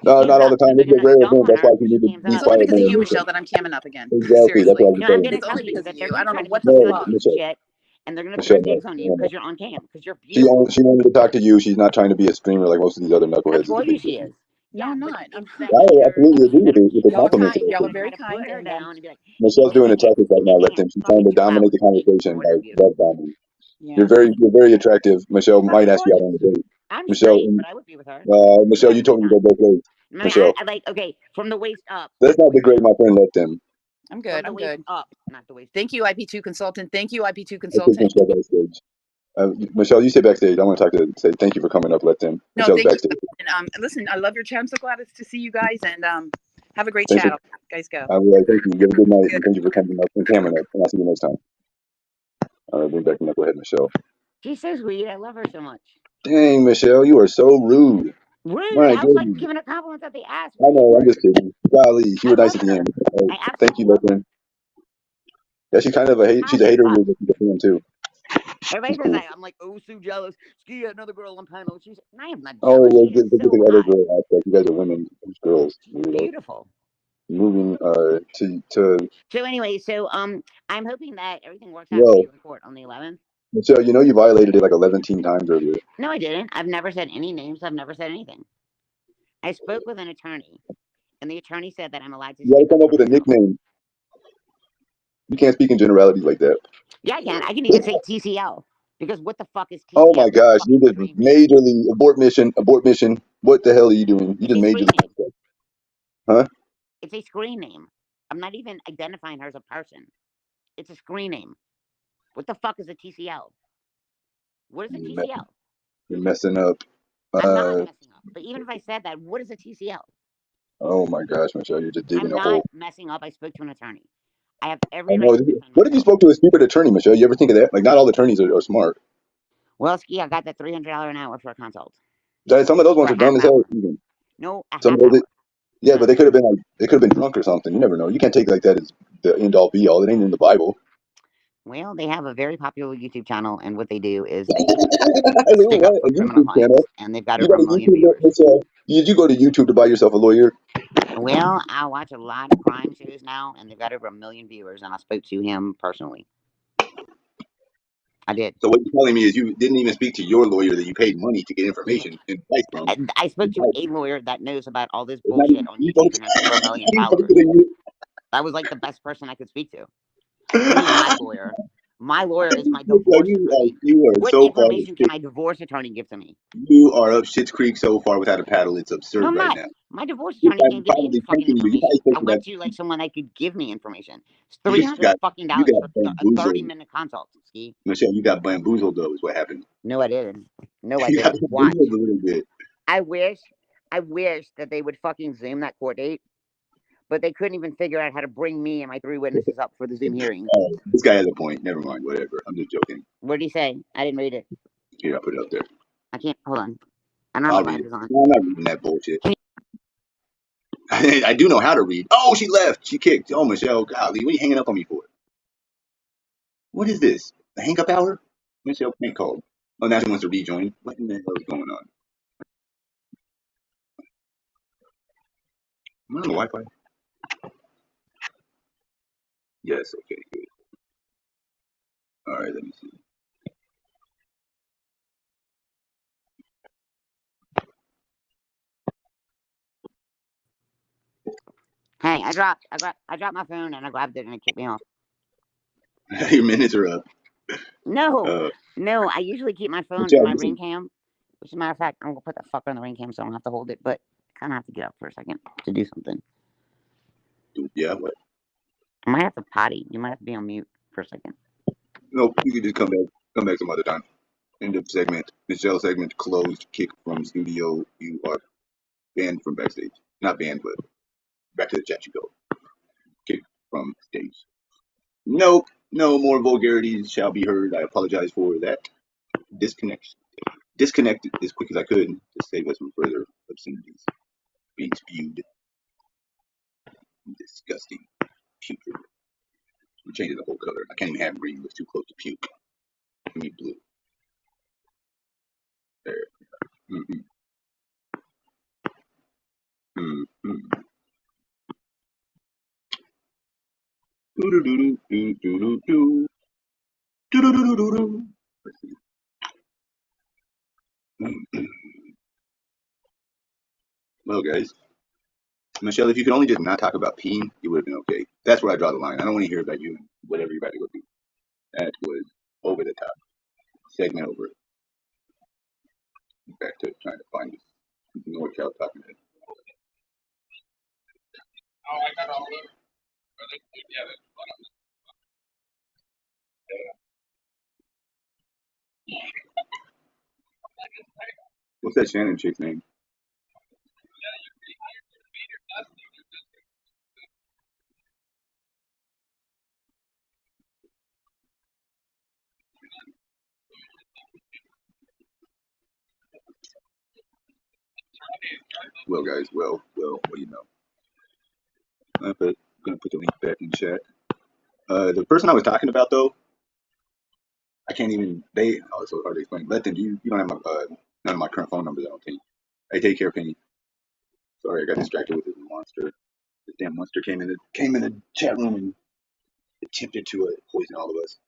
No, not all the time. This is a rare event. That's why she needs to be It's only quiet. because of you, Michelle, that I'm camming up again. Exactly. That's Seriously. why I'm gonna It's tell only you because that of they're you. I gonna don't try know to what make the you feel like a fuck. piece of shit, and they're gonna throw digs on you because you're on cam, because you're She beautiful. wanted to talk to you. She's not trying to be a streamer like most of these other knuckleheads. I told you she is. No, I'm not. I absolutely agree with the compliment. Y'all are very kind. Michelle's doing a tactic right now. Let them. She's trying to dominate the conversation by love bombing. Yeah. You're very attractive. Michelle might ask you out on a date. I'm Michelle, straight, but I would be with her. Michelle, you told me to go both ways. Michelle, I like from the waist up. let's not degrade my friend. Let them. I'm good. I'm good. Up, not the waist. Thank you, IP2 consultant. Thank you, IP2 I think consultant. Michelle backstage. Michelle, you sit backstage. I want to talk to say thank you for coming up. Let them. No, Michelle's thank backstage. you. And listen, I love your chat. I'm so glad to see you guys, and have a great Thanks chat. for, You guys go. all right, thank you. You have a good night, and thank you for coming up and camming up. And I'll see you next time. All right, bring back the knucklehead, Michelle. She's so sweet. I love her so much. Dang, Michelle, you are so rude. Rude. My I was like goodness. giving her compliments at the ass. I know. I'm just kidding. Golly, you were nice at the end. Thank you, Listen. Yeah, she's kind of a hate. She's a hater of yours, but she's a fan too. Everybody She's says cool. I'm like, oh, so jealous. Ski had another girl on panel. I am not Oh, jealous. well, She is get so the other hot. girl aspect. You guys are women, girls. She's beautiful. Moving to. So anyway, I'm hoping that everything works out for you in court on the 11th. Michelle, you know you violated it like 11 times earlier. No, I didn't. I've never said any names. I've never said anything. I spoke with an attorney, and the attorney said that I'm allowed to. You got to come up with a nickname. You can't speak in generalities like that. Yeah, I can. I can even say TCL because what the fuck is Oh TCL? my It's a gosh, you fucking just screen name. majorly abort mission, abort mission. What the hell are you doing? You It's just a screen majorly, name. huh? It's a screen name. I'm not even identifying her as a person. It's a screen name. What the fuck is a TCL? What is a You're TCL? messing up. I'm not messing up. But even if I said that, what is a TCL? Oh my gosh, Michelle, you're just digging I'm a not hole. messing up. I spoke to an attorney. I have I every right know. to defend What if you myself. spoke to a stupid attorney, Michelle? You ever think of that? Like, not all attorneys are smart. Well, Ski, I got that $300 an hour for a consult. Some of those ones For a are dumb half as hell. hour. Even No, a some half of those, hour. yeah, but Yes. they could have been like they could have been drunk or something. You never know. You can't take like that as the end all be all. It ain't in the Bible. Well, they have a very popular YouTube channel, and what they do is they stick up What? for A criminal YouTube channel? clients, and they've got You over got a a million YouTube, viewers. Michelle? Did you go to YouTube to buy yourself a lawyer? Well, I watch a lot of crime shows now, and they've got over a million viewers, and I spoke to him personally. I did. So what you're telling me is you didn't even speak to your lawyer that you paid money to get information and advice from. I spoke to a lawyer that knows about all this It's not bullshit on even YouTube and has over a million followers. That was like the best person I could speak to. Who's my lawyer? My lawyer is my divorce attorney. You are What so far. information can my divorce attorney give to me? You are up Shit's Creek so far without a paddle. It's No, absurd I'm right not. now. My divorce You're attorney can't give me any probably fucking thinking, you probably information. I thinking that went to like someone that could give me information. It's you 300 got fucking you dollars got for a bamboozled. 30-minute consult, Ski. Michelle, you got bamboozled though. Is what happened. No, I didn't. No, I You got didn't. Watch. bamboozled a little bit. I wish that they would fucking Zoom that court date, but they couldn't even figure out how to bring me and my 3 witnesses up for the Zoom hearing. This guy has a point. Never mind. Whatever. I'm just joking. What did he say? I didn't read it. Here, I'll put it up there. I can't. Hold on. I don't have I'll my read it. glasses on. No, I'm not reading that bullshit. I do know how to read. Oh, she left. She kicked. Oh, Michelle, golly, what are you hanging up on me for? What is this? The hang up hour? Michelle can't call. Oh, now she wants to rejoin. What in the hell is going on? Am I on the Wi-Fi? Yes. Okay. Good. All right. Let me see. Hey, I dropped my phone and I grabbed it and it kicked me off. Your minutes are up. No, I usually keep my phone in Michelle, my ring listen. cam. Which, as a matter of fact, I'm gonna put that fucker in the ring cam so I don't have to hold it. But I kind of have to get up for a second to do something. Yeah. What? I might have to potty. You might have to be on mute for a second. No, you can just come back. Come back some other time. End of segment. Michelle segment closed. Kick from studio. You are banned from backstage. Not banned, but back to the chat you go. Kick from stage. Nope. No more vulgarities shall be heard. I apologize for that disconnection. Disconnected as quick as I could to save us from further obscenities being spewed. Disgusting. Putrid. I'm changing the whole color. I can't even have green. It's too close to puke. Give me blue. There. Mm-hmm. Mm-hmm. Do-do-do-do-do-do-do. Do-do-do-do-do-do. Let's see. Well, guys. Michelle, if you could only just not talk about peeing, it would have been okay. That's where I draw the line. I don't want to hear about you and whatever you're about to go do. That was over the top. Segment over. Back to trying to find this North Cal talking to. Oh, I got all of them. Yeah, What's that Shannon chick's name? Well, guys, well, what do you know? I'm gonna put the link back in chat. The person I was talking about, though, I can't even. Oh, it's so hard to explain. Let them. You don't have my none of my current phone numbers. I don't think. Hey, take care, Penny. Sorry, I got distracted with this monster. This damn monster came in the chat room and attempted to poison all of us.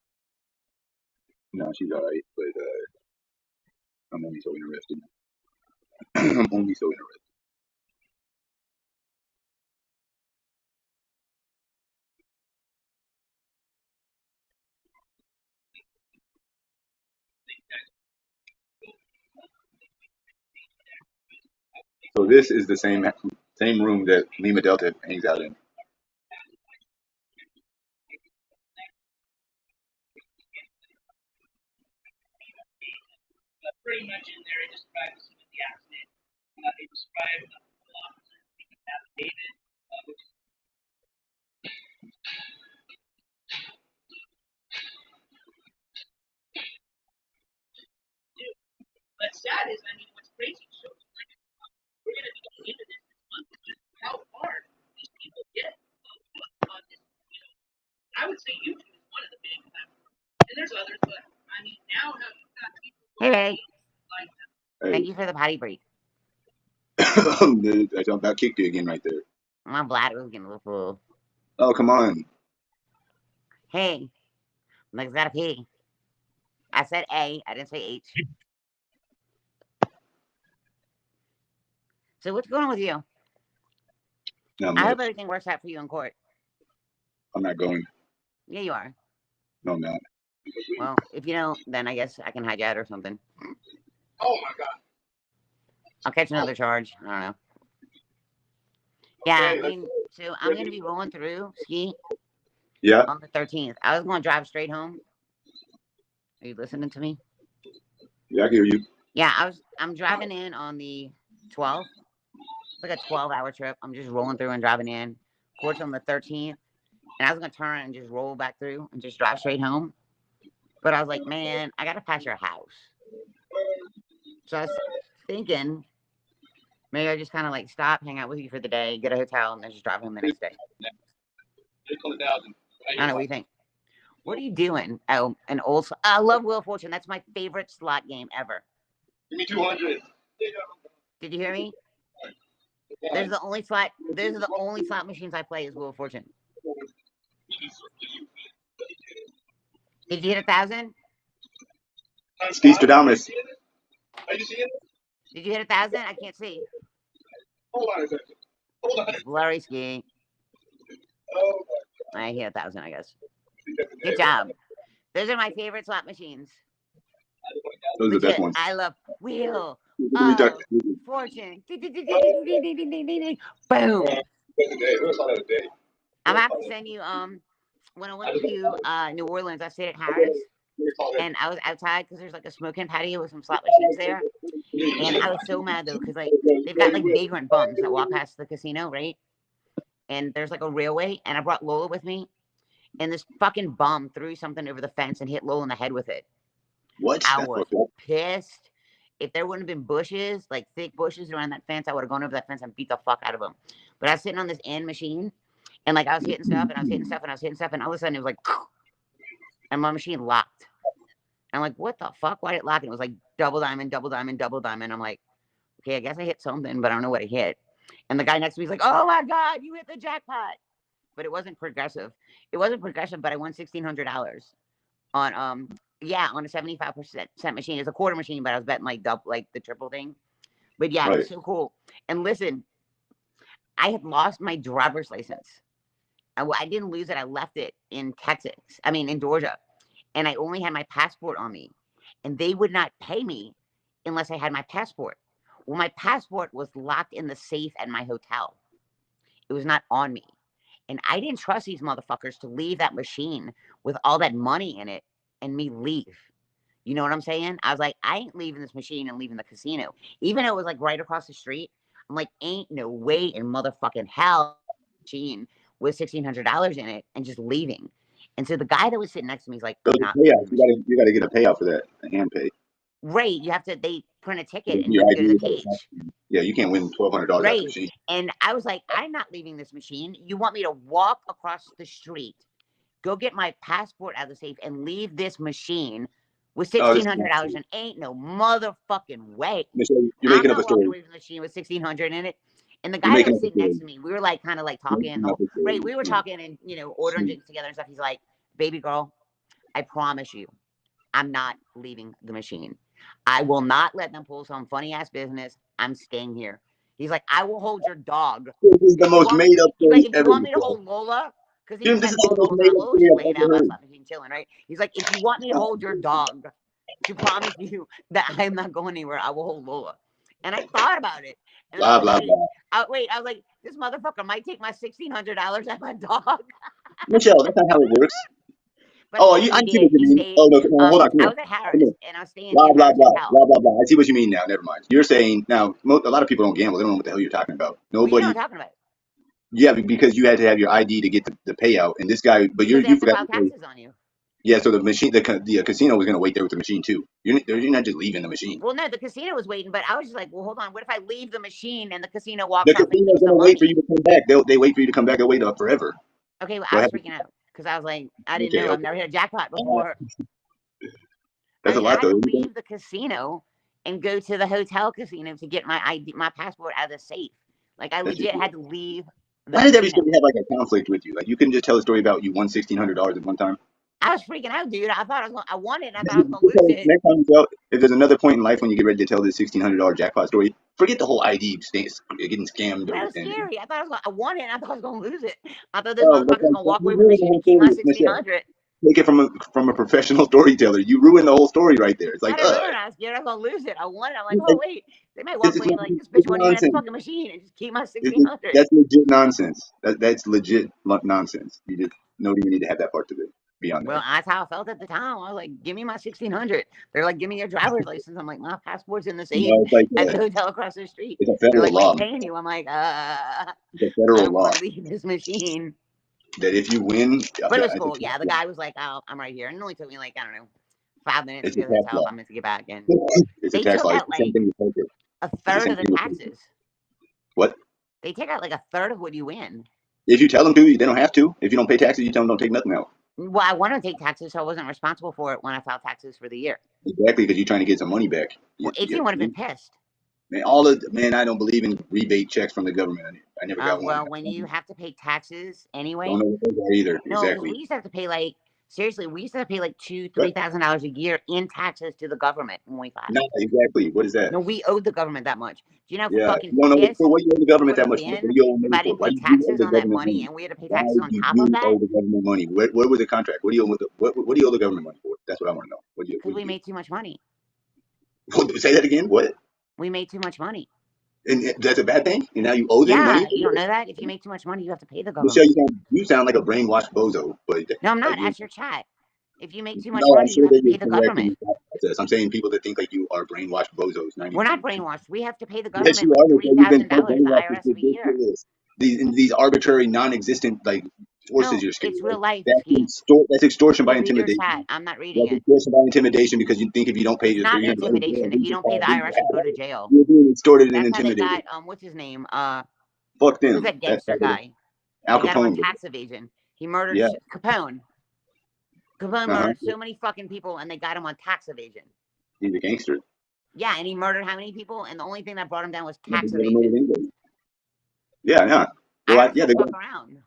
No, she's all right, but I'm only so interested. I'm only so interested. So this is the same room that Lima Delta hangs out in. Pretty much in there, he described the scene of the accident. He described the officer being David, which What's sad is, I mean, what's crazy shows like we're gonna be getting into this month, just how hard these people get on this. I would say YouTube is one of the big platforms, and there's others, but I mean, now how you've got people Hey, like thank you for the potty break. I about kicked you again right there. My bladder was getting a little full. Oh, come on. Hey, Mike's got a pee. I said A. I didn't say H. So what's going on with you? Not I hope much. everything works out for you in court. I'm not going. Yeah, you are. No, I'm not. Well, if you don't, then I guess I can hide you out or something. Oh my god. I'll catch another charge. I don't know. Yeah, I mean, so I'm going to be rolling through Ski Yeah. on the 13th. I was going to drive straight home. Are you listening to me? Yeah, I hear you. Yeah, I'm driving in on the 12th. It's like a 12-hour trip. I'm just rolling through and driving in. Court's on the 13th. And I was going to turn and just roll back through and just drive straight home. But I was like, man, I got to pass your house. So I was thinking maybe I just kind of like stop, hang out with you for the day, get a hotel, and then just drive home the next day. I don't know. What do you think? What are you doing? Oh, an old. I love Wheel of Fortune. That's my favorite slot game ever. Give me 200. Did you hear me? There's the only slot. There's the only slot machines I play is Wheel of Fortune. Did you hit 1,000? Steestradamus. Did you hit 1,000? I can't see. Hold on a second. Hold on. It's blurry Ski. Oh, I hit 1,000, I guess. Good job. Those are my favorite slot machines. Those are the best ones. I love Wheel of Fortune. Boom. I'm gonna have to send you when I went to New Orleans, I stayed at Harris and I was outside because there's like a smoking patio with some slot machines there. And I was so mad though, because like they've got like vagrant bums that walk past the casino, right? And there's like a railway, and I brought Lola with me, and this fucking bum threw something over the fence and hit Lola in the head with it. What? I was pissed. If there wouldn't have been bushes, like thick bushes around that fence, I would have gone over that fence and beat the fuck out of him. But I was sitting on this end machine, and like I was hitting stuff, and I was hitting stuff, and I was hitting stuff, and all of a sudden it was like, and my machine locked. I'm like, what the fuck? Why did it lock? And it was like double diamond, double diamond, double diamond. I'm like, okay, I guess I hit something, but I don't know what I hit. And the guy next to me is like, oh my God, you hit the jackpot. But it wasn't progressive. It wasn't progressive, but I won $1,600 on on a 75% machine. It's a quarter machine, but I was betting like double, like the triple thing. But yeah, it was so cool. And listen, I had lost my driver's license. I didn't lose it. I left it in Texas. I mean, in Georgia. And I only had my passport on me. And they would not pay me unless I had my passport. Well, my passport was locked in the safe at my hotel. It was not on me. And I didn't trust these motherfuckers to leave that machine with all that money in it and me leave. You know what I'm saying? I was like, I ain't leaving this machine and leaving the casino. Even though it was like right across the street, I'm like, ain't no way in motherfucking hell machine with $1,600 in it and just leaving. And so the guy that was sitting next to me is like, I'm not. You got to get a payout for that, a hand pay. Right, you have to. They print a ticket and you go to the cage. Yeah, you can't win $1,200 right. off the machine. And I was like, I'm not leaving this machine. You want me to walk across the street, go get my passport out of the safe, and leave this machine with $1,600? And ain't no motherfucking way. You're making up a story. Away from the machine with $1,600 in it. And the guy that was sitting next to me, we were like kind of like talking. Right, we were talking and ordering drinks together and stuff. He's like, baby girl, I promise you, I'm not leaving the machine. I will not let them pull some funny ass business. I'm staying here. He's like, I will hold your dog. This is the most made up story like, if ever. You want me to hold Lola? Because he's been holding Lola. She's laying out my slot machine chilling, right? He's like, if you want me to hold your dog, to promise you that I'm not going anywhere, I will hold Lola. And I thought about it. And Blah blah blah. I was like, this motherfucker might take my $1,600 at my dog. Michelle, that's not how it works. But Oh, no, I he see what did. you He mean. stayed. Oh no, no, hold on, come I here, was at come Harris, here. and I was staying Blah in blah Harris blah Hotel. blah blah blah. I see what you mean now. Never mind. You're saying now. A lot of people don't gamble. They don't know what the hell you're talking about. Well, you know Nobody. what I'm talking about. Yeah, because you had to have your ID to get the payout, and this guy. But Because they you have to forgot file to say. taxes on you. Yeah, so the machine, the casino was going to wait there with the machine too. You're not just leaving the machine. Well, no, the casino was waiting, but I was just like, well, hold on. What if I leave the machine and the casino walks The off and casino's keeps going the to wait for money? you to come back. They wait for you to come back. They'll wait up forever. Okay, well, Go I was ahead. freaking out because I was like, I didn't Okay, know. I've okay. never hit a jackpot Uh, before. I that's a mean, I lot had though. to leave the casino and go to the hotel casino to get my ID, my passport out of the safe. Like, I That's legit ridiculous. had to leave the Why did every casino. story have like a conflict with you? Like you couldn't just tell a story about you won $1,600 at one time. I was freaking out, dude. I thought I won it and I thought I was going to lose it. Next time you tell, if there's another point in life when you get ready to tell this $1,600 jackpot story, forget the whole ID getting scammed But or that was and scary. I thought I won it and I thought I was going to lose it. I thought this oh, motherfucker's going to walk you away from the ruined the machine whole and keep my story, Michelle. 1600. Take it from a professional storyteller. You ruined the whole story right there. It's I like, didn't ruin it. I was scared I was going to lose it. I won it. I'm like, oh, it's, wait. They might walk away and like, this bitch it's won't even have the nonsense. fucking machine and just keep my 1600. That's legit nonsense. That's legit nonsense. You just don't even need to have that part to it. Beyond Well, that, that's how I felt at the time. I was like, give me my 1600. They're like, give me your driver's license. I'm like, my passport's in the safe it's like at the hotel across the street. it's a They're federal like, we law. ain't paying you. I'm like, It's a I federal don't want law to leave this machine. that if you win, But it was it's a cool. tax Yeah, the law. guy was like, oh, I'm right here. And it only took me like, I don't know, 5 minutes to It's a go to the tax hotel if law. I meant to get back. And It's a they tax took law. It's out the same like thing with poker. a It's the third same of the thing with poker. taxes. What? They take out like a third of what you win. If you tell them to, they don't have to. If you don't pay taxes, you tell them don't take nothing out. Well, I want to take taxes, so I wasn't responsible for it when I filed taxes for the year. Exactly, because you're trying to get some money back. Well, 18 would have been pissed. Man, I don't believe in rebate checks from the government. I never got one. Well, when you have to pay taxes anyway. Don't know what those are either. No, because Exactly. we used to have to pay like seriously, we used to have to pay like What? $2,000-3,000 a year in taxes to the government when we filed. Not exactly. What is that? No, we owed the government that much. Do you know how Yeah. fucking No, no. pissed So what do you owe the we government would that have much for? What do been you owe if money I for? didn't Why pay do you owe taxes the on that government money money? and we had to pay Why taxes on do top of you that? owe the government money? What was the contract? What do you owe what do you owe the government money for? That's what I want to know. Because What we do you made too much money. do? Say that again. What? We made too much money. And that's a bad thing. And now you owe them money Yeah, for you don't it? know that? If you make too much money, you have to pay the Michelle, government. you sound like a brainwashed bozo. But No, I'm like not. you Ask your chat. If you make too much no, I'm money, you sure have that to you're pay the correct in government. your thought process. I'm saying people that think like you are brainwashed bozos. We're not 99%. brainwashed. We have to pay the Yes, government you like are. Michelle. You've been so $3,000, the brainwashed. It's IRS every year. ridiculous. These arbitrary, non-existent like forces No, you're scared it's of. real life, Ski. That's extortion by You read your chat. intimidation. I'm not reading That's it. extortion by intimidation because you think if you don't pay It's the not 300, intimidation. If you don't pay the IRS, you go to jail. you're being extorted and That's how they intimidated. got what's his name? Fuck Who's them. that That's gangster guy? Al They got him on Capone. tax evasion. He murdered Yeah. Capone. Capone Uh huh. murdered so many fucking people, and they got him on tax evasion. He's a gangster. Yeah, and he murdered how many people? And the only thing that brought him down was Never tax murdered evasion. anybody. Yeah, yeah. Well, IRS yeah, don't they fuck around.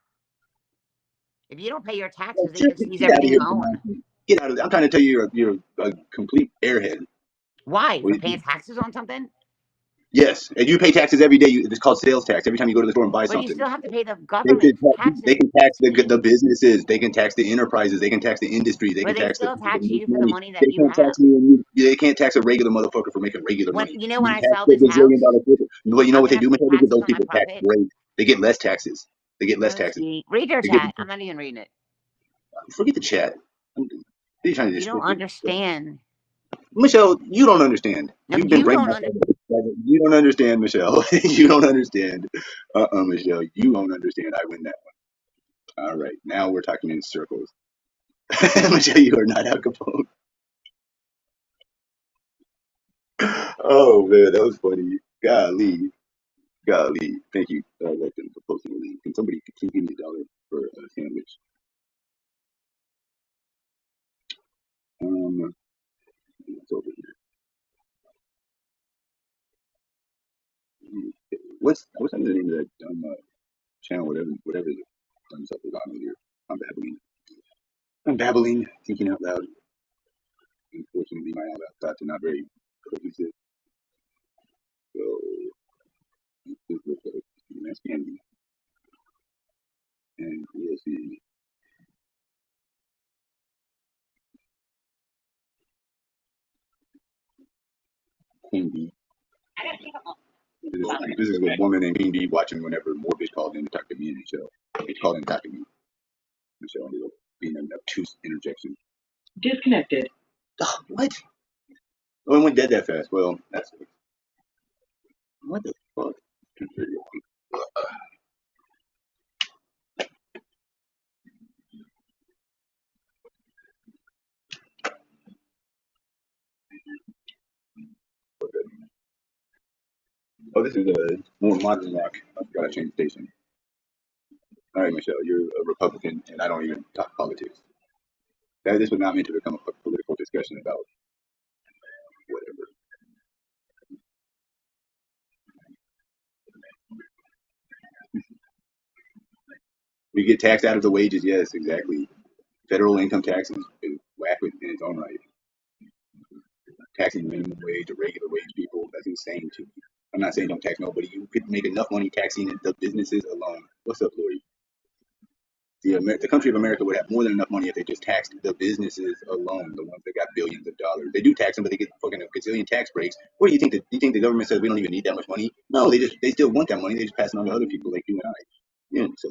If you don't pay your taxes, they can seize get out of everything here. you own. Get out of. I'm trying to tell you, you're a complete airhead. Why? For paying taxes on something? Yes, and you pay taxes every day. It's called sales tax. Every time you go to the store and buy But you something, still have to pay the they government can they taxes, can tax Ski. the businesses. They can tax the enterprises. They can tax the industry. They But can they tax the still people that tax make you for the money. money that They you can't have. tax me. And they can't tax a regular motherfucker for making regular When money. you know You when can I tax sell the this gazillion house, dollar people. But you know I'm what gonna they have do, to pay Michelle? Because taxes those on my people tax profit. great. They get less taxes. They get less No, taxes. Ski. Read your They get, chat. I'm not even reading it. forget the chat. What are you trying to You don't destroy? understand. Michelle, you don't understand. No, You've been you don't brainwashed. understand. You don't understand, Michelle. You don't understand. Michelle, you don't understand. I win that one. All right, now we're talking in circles. Michelle, you are not Al Capone. Oh man, that was funny. Golly, golly. Thank you, Legend, for posting the link. Can somebody please give me $1 for a sandwich? It's over here. What's the name of that channel? Whatever the thumbs up is on here. I'm babbling. I'm babbling, thinking out loud. Unfortunately, my out loud thoughts are not very cohesive. So this looks like that's candy, and we'll see candy. This is a woman named Bean watching whenever Morbid called in to talk to me and Michelle. He called in to talk to me. Michelle ended up being an obtuse interjection. Disconnected. Oh, what? Oh, it went dead that fast. Well, that's what the fuck. Oh, this is a more modern rock. I forgot to change station. All right, Michelle, you're a Republican, and I don't even talk politics. This was not meant to become a political discussion about whatever. We get taxed out of the wages, yes, exactly. Federal income tax is whack in its own right. Taxing minimum wage or regular wage people, that's insane to me. I'm not saying don't tax nobody. You could make enough money taxing the businesses alone. What's up, Lori? The country of America would have more than enough money if they just taxed the businesses alone, the ones that got billions of dollars. They do tax them, but they get fucking a gazillion tax breaks. What do you think? You think the government says we don't even need that much money? No, they still want that money. They just pass it on to other people like you and I. Yeah, so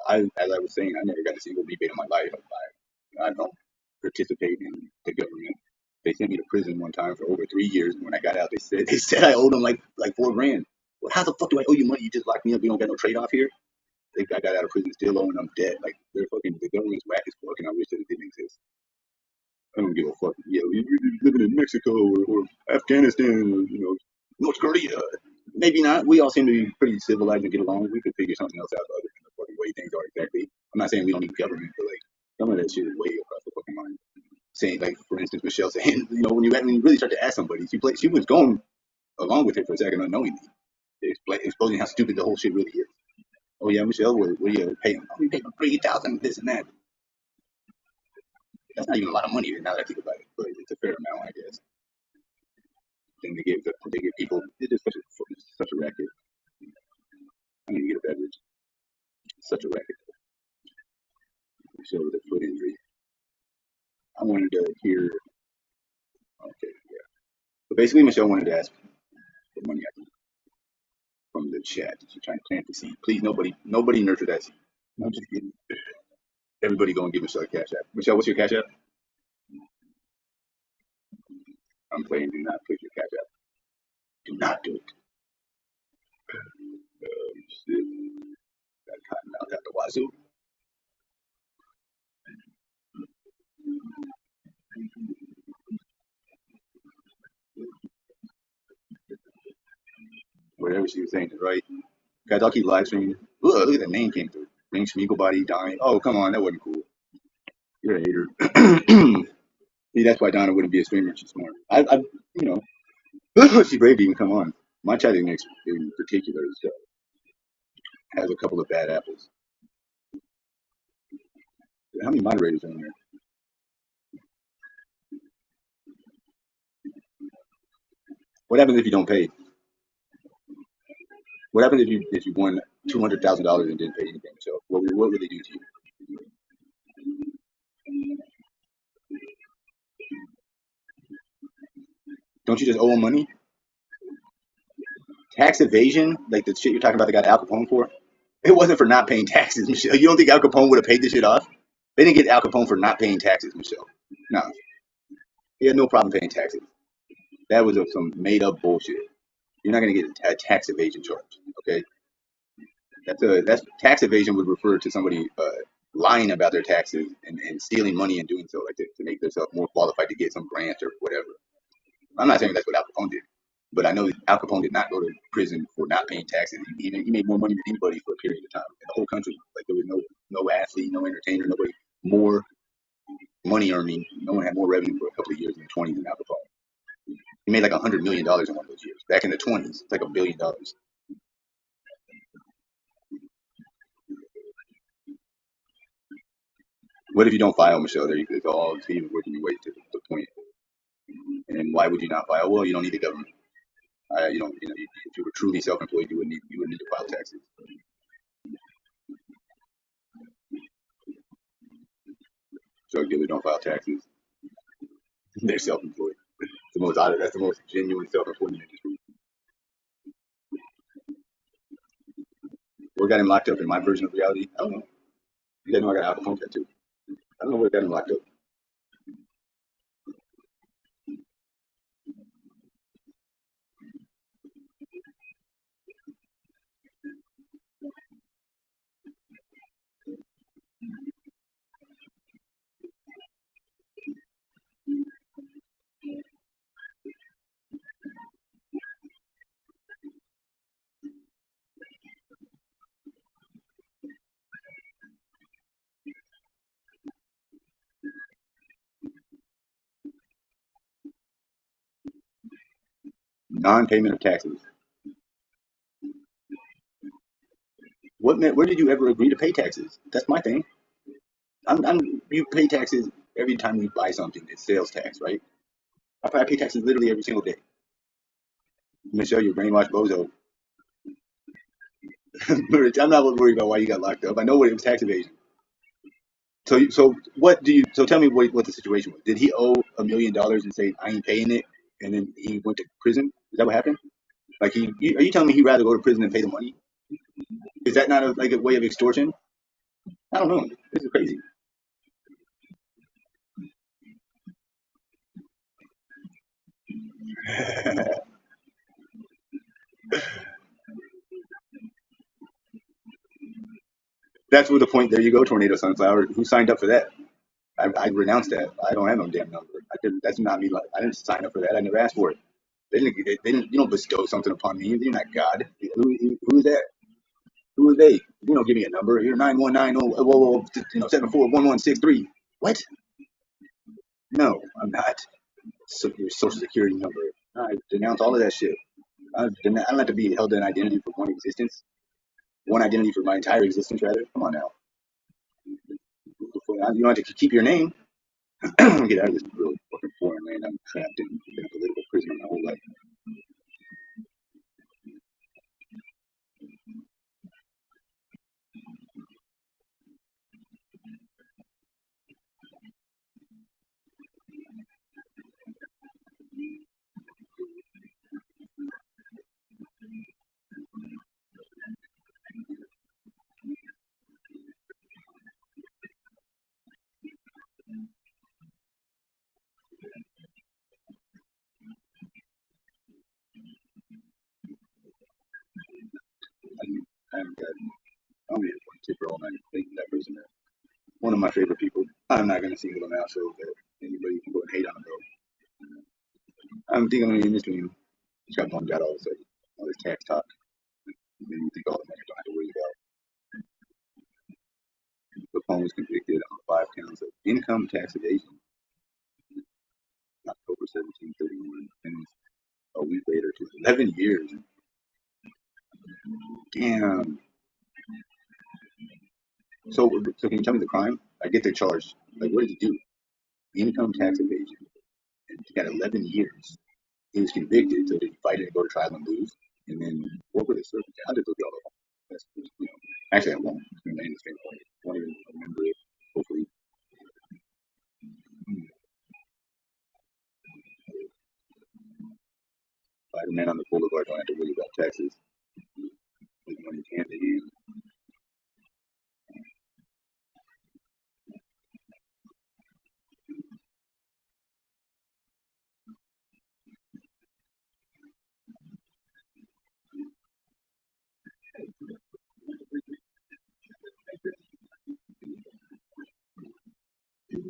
as I was saying, I never got a single rebate in my life. I don't participate in the government. They sent me to prison one time for over 3 years. When I got out, they said I owed them like $4 grand. Well, how the fuck do I owe you money? You just locked me up. You don't got no trade off here. I got out of prison still owing them debt. Like they're fucking the government's whack as fuck, and I wish that it didn't exist. I don't give a fuck. Yeah, we living in Mexico or Afghanistan or North Korea. Maybe not. We all seem to be pretty civilized and get along. We could figure something else out other than the fucking way things are exactly. I'm not saying we don't need government, but like some of that shit is way across the fucking line. Saying like, for instance, Michelle saying, when you really start to ask somebody, she was going along with it for a second unknowingly, exposing how stupid the whole shit really is. Oh yeah, Michelle, what are you paying? Oh, we pay for 3,000, this and that. That's not even a lot of money now that I think about it, but it's a fair amount, I guess. Then they give people. It's just such a racket. I need to get a beverage. Such a racket. Michelle with a foot injury. I wanted to hear. Okay, yeah. But basically, Michelle wanted to ask for money from the chat. She's trying to plant the seed. Please, nobody nurture that seed. I'm just kidding. Everybody go and give Michelle a cash app. Michelle, what's your cash app? I'm playing. Do not put your cash app. Do not do it. Shit. Got cotton out at the wazoo. Whatever she was saying is right. Guys, I'll keep live streaming. Look at the name came through. Ring Schmiegelbody dying. Oh, come on, that wasn't cool. You're a hater. See, that's why Donna wouldn't be a streamer. She's smart. She's brave to even come on. My chat in particular has a couple of bad apples. How many moderators are in there? What happens if you don't pay? What happens if you won $200,000 and didn't pay anything? So what would they do to you? Don't you just owe them money? Tax evasion, like the shit you're talking about, they got Al Capone for. It wasn't for not paying taxes, Michelle. You don't think Al Capone would have paid this shit off? They didn't get Al Capone for not paying taxes, Michelle. No, he had no problem paying taxes. That was some made up bullshit. You're not gonna get a tax evasion charge, okay? That's tax evasion would refer to somebody lying about their taxes and stealing money and doing so like to make themselves more qualified to get some grant or whatever. I'm not saying that's what Al Capone did, but I know that Al Capone did not go to prison for not paying taxes. He made more money than anybody for a period of time in the whole country. Like there was no athlete, no entertainer, nobody more money earning. No one had more revenue for a couple of years in the 20s than Al Capone. He made like $100 million in one of those years. Back in the 20s, it's like $1 billion. What if you don't file, Michelle? There you go. It's all even working your way to the point. And why would you not file? Well, you don't need the government. If you were truly self-employed, you wouldn't need to file taxes. Drug dealers don't file taxes. They're self-employed. the most that's the most genuine self-employment industry. What got him locked up in my version of reality? I don't know. You guys know I got an Al Capone tattoo. I don't know what got him locked up. Non-payment of taxes. Where did you ever agree to pay taxes? That's my thing. You pay taxes every time you buy something. It's sales tax, right? I pay taxes literally every single day. Michelle, you brainwashed bozo. I'm not worried about why you got locked up. I know what it was, tax evasion. So what do you? So tell me what the situation was. Did he owe $1 million and say I ain't paying it, and then he went to prison? Is that what happened? Like are you telling me he'd rather go to prison than pay the money? Is that not like a way of extortion? I don't know. This is crazy. That's what the point. There you go, Tornado Sunflower. Who signed up for that? I renounced that. I don't have no damn number. I didn't. That's not me. Like, I didn't sign up for that. I never asked for it. They didn't. You don't bestow something upon me. You're not God. Who is that? Who are they? You don't give me a number. You're 919 741163. What? No, I'm not. So your social security number. I denounce all of that shit. I don't have to be held in identity for one existence. One identity for my entire existence, rather. Come on now. You don't have to keep your name. Get out of this real fucking foreign land. I'm trapped in a political prison my whole life. I'm I'm here for tip for all night thinking that person. One of my favorite people. I'm not gonna single him out so that anybody can go and hate on him though. I'm thinking I'm gonna end this stream. Just got bummed out all of a sudden. All this tax talk. Made me think all the money I don't have to worry about. Capone was convicted on 5 counts of income tax evasion October 1731, and a week later to 11 years. Damn. So can you tell me the crime? I get the charge. Like, what did he do? Income tax evasion. And he got 11 years. He was convicted, so did he fight it and go to trial and lose? And then what were the circumstances? I'll just look at all of them. Actually, I won't. It's going to end the stream. I won't even remember it, hopefully. Fight a man on the boulevard, don't have to worry about taxes. His money's hand to hand.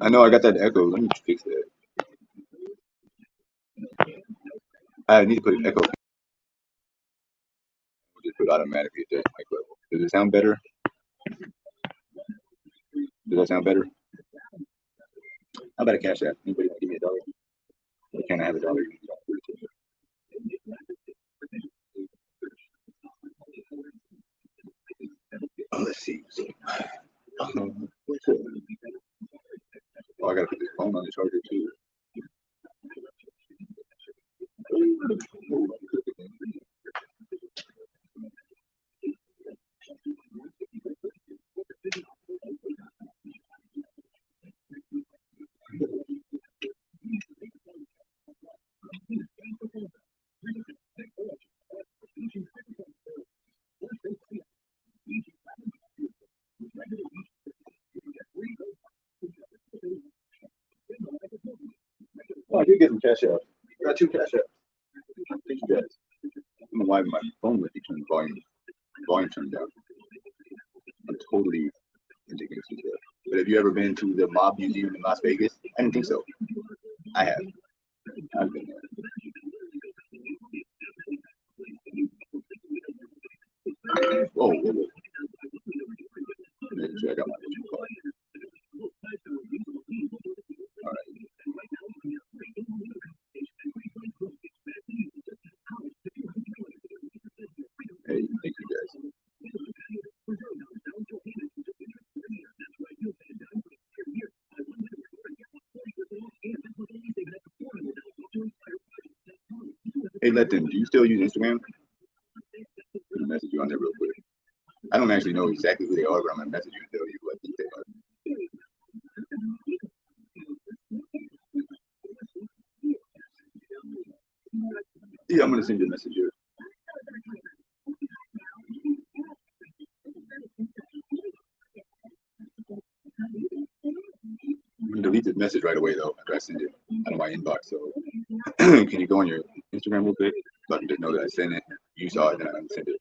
I know I got that echo. Let me fix that. I need to put an echo. We'll just put automatically at that mic level. Does it sound better? Does that sound better? How about a cash app? Anybody want to give me $1? Or can I have $1? Let's see. Oh, I gotta put this phone on the charger too. Oh, I did get some cash out. I got 2 cash out. Thank you guys. I don't know why my phone would be turning volume turned down. I'm totally ridiculous with that. But have you ever been to the Mob Museum in Las Vegas? I didn't think so. I have. I've been there. Whoa, whoa, whoa. Make sure I got my card. All right. Hey, thank you guys. Hey, let them. Do you still use Instagram? I'm gonna message you on there real quick. I don't actually know exactly who they are, but I'm gonna message you and tell you who I think they are. Yeah, I'm gonna send you a message here. I'm gonna delete this message right away though after I send it out of my inbox. So can you go on your Instagram real quick so I can just know that I sent it? You saw it, then I sent it.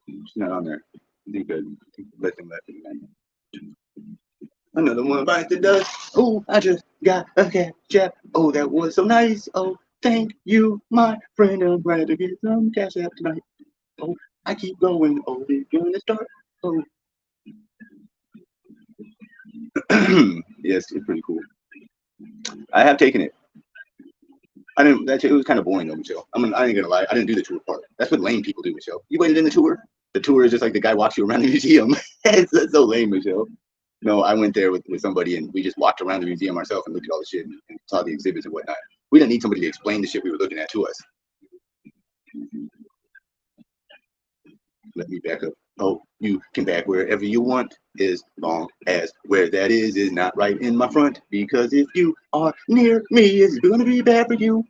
It's not on there. I think that let them. Another one bites the dust. Oh, I just got a cat chat. Oh, that was so nice. Oh, thank you, my friend. I'm glad to get some cash out tonight. Oh, I keep going. Oh, we're gonna start. Oh, yes, it's pretty cool. I have taken it. I didn't. It was kind of boring though, Michelle. I ain't gonna lie. I didn't do the tour part. That's what lame people do, Michelle. You waited in the tour. The tour is just like the guy walks you around the museum. That's so lame, Michelle. No, I went there with somebody and we just walked around the museum ourselves and looked at all the shit and saw the exhibits and whatnot. We didn't need somebody to explain the shit we were looking at to us. Let me back up. Oh, you can back wherever you want as long as where that is not right in my front. Because if you are near me, it's gonna be bad for you.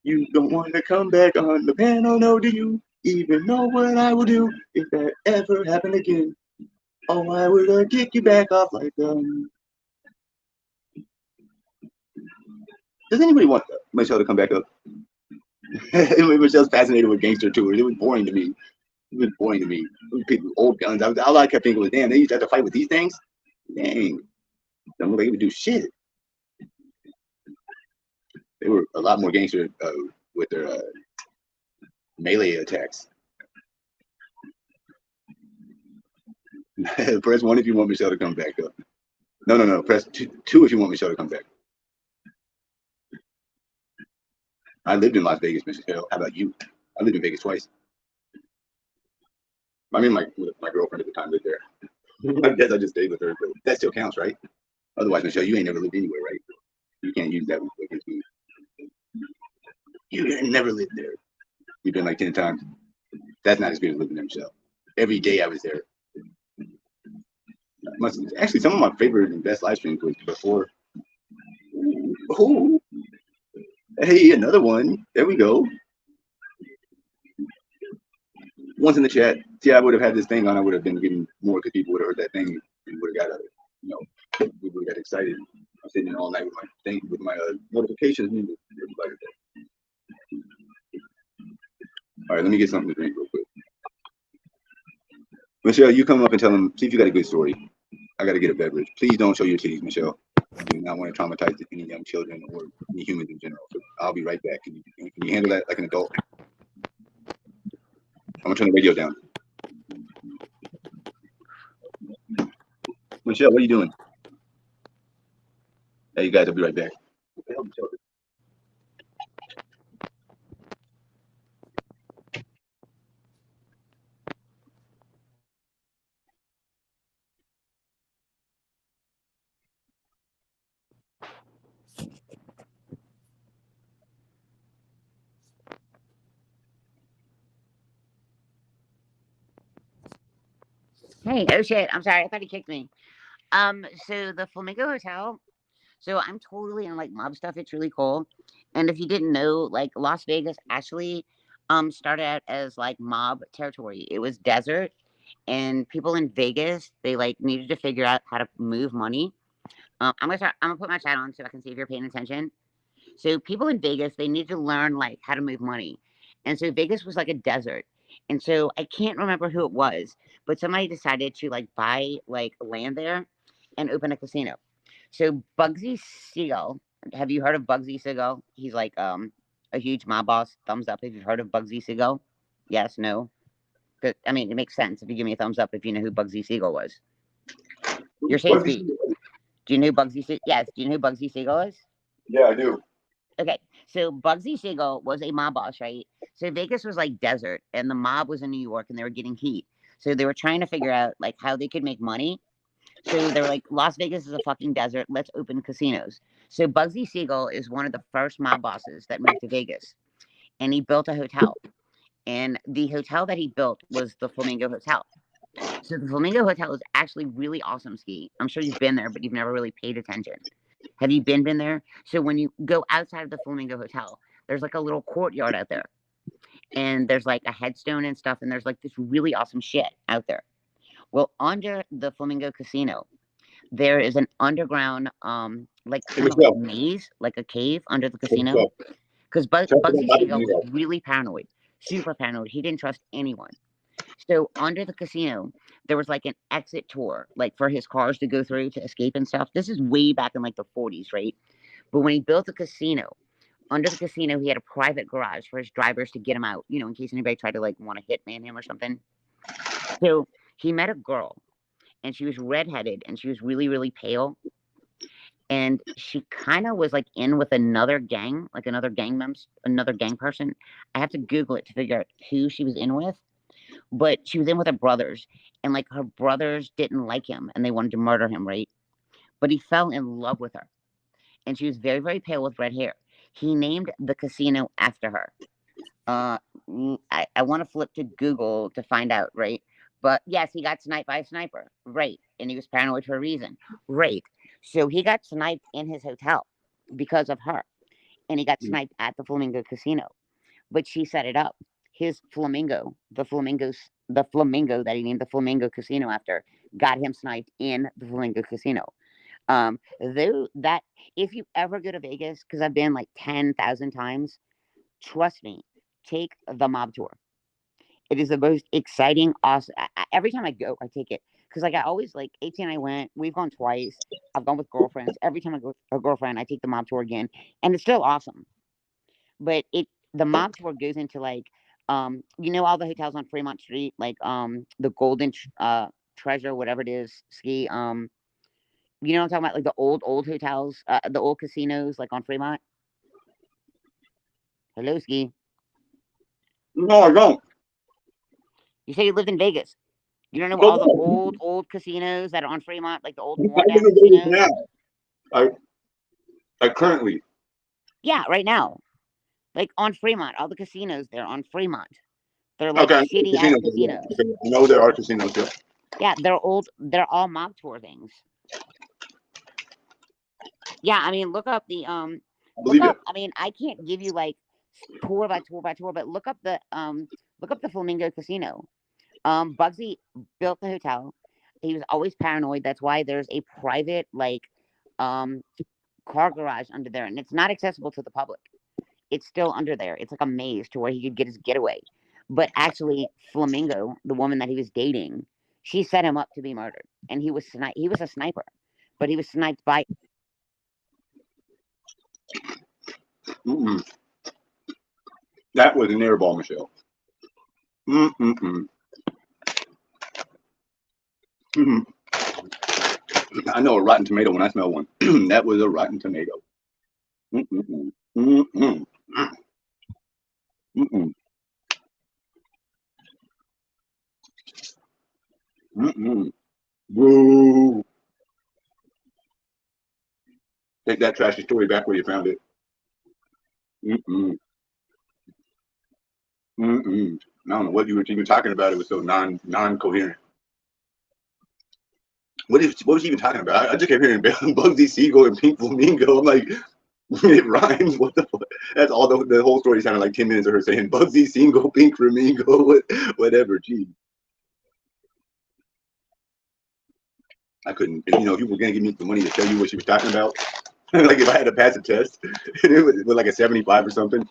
You don't want to come back on the panel, no, do you? Even know what I will do if that ever happened again. Oh, I would kick you back off like Does anybody want Michelle to come back up? Michelle's fascinated with gangster tours. It was boring to me. It was boring to me. People with old guns. All I kept thinking was, damn, they used to have to fight with these things? Dang. Don't look like they would do shit. They were a lot more gangster with their melee attacks. Press 1 if you want Michelle to come back up. No. Press 2 if you want Michelle to come back. I lived in Las Vegas, Michelle. How about you? I lived in Vegas twice. I mean, my girlfriend at the time lived there. I guess I just stayed with her, but that still counts, right? Otherwise, Michelle, you ain't never lived anywhere, right? You can't use that against me. You never lived there. You've been like 10 times. That's not as good as living there, Michelle. Every day I was there. Actually, some of my favorite and best live streams was before. Oh, hey, another one. There we go. Once in the chat. See, I would have had this thing on. I would have been getting more because people would have heard that thing and would have got, we would have got excited. I'm sitting there all night with my thing, with my notifications. All right, let me get something to drink real quick. Michelle, you come up and tell them, see if you got a good story. I got to get a beverage. Please don't show your titties, Michelle. I do not want to traumatize any young children or any humans in general. So I'll be right back. Can you handle that like an adult? I'm going to turn the radio down. Michelle, what are you doing? Hey, you guys, I'll be right back. What the hell, Michelle? Hey, oh shit, I'm sorry. I thought he kicked me. So the Flamingo Hotel. So I'm totally in like mob stuff. It's really cool. And if you didn't know, like Las Vegas actually started out as like mob territory. It was desert, and people in Vegas they like needed to figure out how to move money. I'm gonna put my chat on so I can see if you're paying attention. So people in Vegas, they need to learn like how to move money. And so Vegas was like a desert. And so I can't remember who it was, but somebody decided to like buy like land there and open a casino. So Bugsy Siegel, have you heard of Bugsy Siegel? He's like a huge mob boss. Thumbs up if you've heard of Bugsy Siegel. Yes, no. I mean, it makes sense if you give me a thumbs up if you know who Bugsy Siegel was. Your safe speed. Do you know who Bugsy Siegel? Yes. Do you know who Bugsy Siegel is? Yeah, I do. Okay, so Bugsy Siegel was a mob boss, right? So Vegas was like desert, and the mob was in New York, and they were getting heat. So they were trying to figure out like how they could make money. So they were like, Las Vegas is a fucking desert. Let's open casinos. So Bugsy Siegel is one of the first mob bosses that moved to Vegas, and he built a hotel. And the hotel that he built was the Flamingo Hotel. So the Flamingo Hotel is actually really awesome, Ski. I'm sure you've been there, but you've never really paid attention. Have you been there? So when you go outside of the Flamingo Hotel, there's like a little courtyard out there, and there's like a headstone and stuff, and there's like this really awesome shit out there. Well, under the Flamingo Casino, there is an underground, like Hey, kind of like Michelle. maze, like a cave under the Hey, casino. Michelle. Because Tell me Bugsy about Siegel was it. really paranoid, super paranoid. He didn't trust anyone. So under the casino, there was like an exit tour, like for his cars to go through to escape and stuff. This is way back in like the 40s, right? But when he built the casino, under the casino, he had a private garage for his drivers to get him out, you know, in case anybody tried to like want to hitman him or something. So he met a girl, and she was redheaded, and she was really, really pale. And she kind of was like in with another gang, like another gang person. I have to Google it to figure out who she was in with, but she was in with her brothers, and like her brothers didn't like him, and they wanted to murder him, right? But he fell in love with her, and she was very, very pale with red hair. He named the casino after her. Uh, I want to flip to Google to find out, right? But yes, he got sniped by a sniper, right? And he was paranoid for a reason, right? So he got sniped in his hotel because of her, and he got sniped at the Flamingo Casino. But she set it up. His flamingo, the flamingo that he named the Flamingo Casino after, got him sniped in the Flamingo Casino. Though that if you ever go to Vegas, because I've been like 10,000 times, trust me, take the mob tour. It is the most exciting, awesome. Every time I go, I take it because like I always like 18. I went. We've gone twice. I've gone with girlfriends. Every time I go with a girlfriend, I take the mob tour again, and it's still awesome. But the mob tour goes into like you know all the hotels on Fremont Street, like the Golden Treasure, whatever it is, ski you know what I'm talking about, like the old hotels, the old casinos, like on Fremont. Hello, ski. No, I don't. You say you lived in Vegas. You don't know Go all the on. old casinos that are on Fremont, like the old I'm worn down in Vegas casinos? now. I currently. Yeah, right now. Like on Fremont, all the casinos there on Fremont. They're like Okay. shitty ass Casinos. Yeah. casinos. Okay. I know there are casinos. Yeah. Yeah, they're old. They're all mob tour things. Yeah, I mean, I look believe you. up. I mean, I can't give you like tour by tour by tour, but look up the Flamingo Casino. Bugsy built the hotel. He was always paranoid. That's why there's a private like um car garage under there, and it's not accessible to the public. It's still under there. It's like a maze to where he could get his getaway. But actually, Flamingo, the woman that he was dating, she set him up to be murdered, and he was a sniper, but he was sniped by. Mm-mm. That was an airball, Michelle. Mm-mm-mm. Mm-mm. I know a rotten tomato when I smell one. That was a rotten tomato. Mm-mm-mm. Mm-mm. Mm-mm. Mm-mm. Woo. Take that trashy story back where you found it. Mm-mm. Mm-mm. I don't know what you were even talking about. It was so non-coherent. What was she even talking about? I just kept hearing Bugsy Siegel and Pink Flamingo. I'm like, it rhymes. What the fuck? That's all. The whole story sounded like 10 minutes of her saying Bugsy Siegel, Pink Flamingo, whatever. Gee, I couldn't. You know, if you were gonna give me some money to tell you what she was talking about, like if I had to pass a test, and it was like a 75 or something.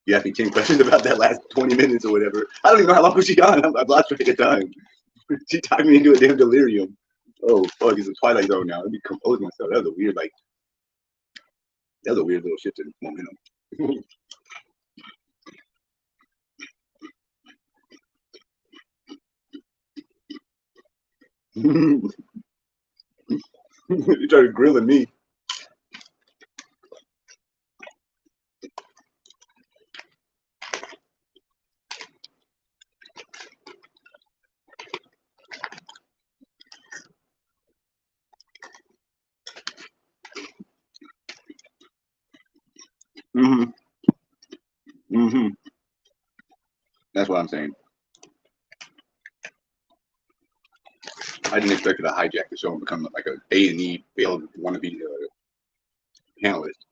You asked me 10 questions about that last 20 minutes or whatever. I don't even know how long was she on. I've lost track of time. She talked me into a damn delirium. Oh fuck, it's a Twilight Zone now. Let me compose myself. That was a weird, little shift in momentum. You started grilling me. Mm-hmm. Mm-hmm. That's what I'm saying. I didn't expect it to hijack the show and become like a A&E failed wannabe panelist.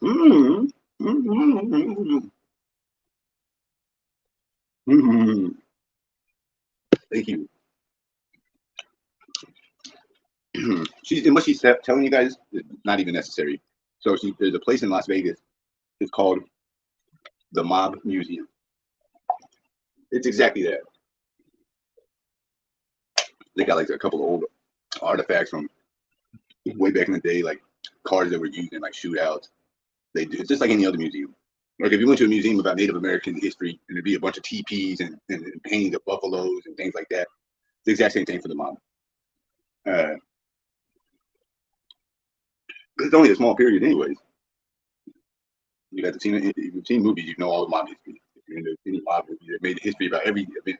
Mm-hmm. Mm-hmm. Mm-hmm. Thank you. And what she's telling you guys is not even necessary. So there's a place in Las Vegas. It's called the Mob Museum. It's exactly that. They got like a couple of old artifacts from way back in the day, like cars that were used in like shootouts. They do. It's just like any other museum. Like if you went to a museum about Native American history, and there'd be a bunch of teepees and paintings of buffaloes and things like that. It's the exact same thing for the mob. It's only a small period, anyways. You guys have seen it. If you've seen movies, you know all the mob history. If you're into any mob movie, they've made history about every event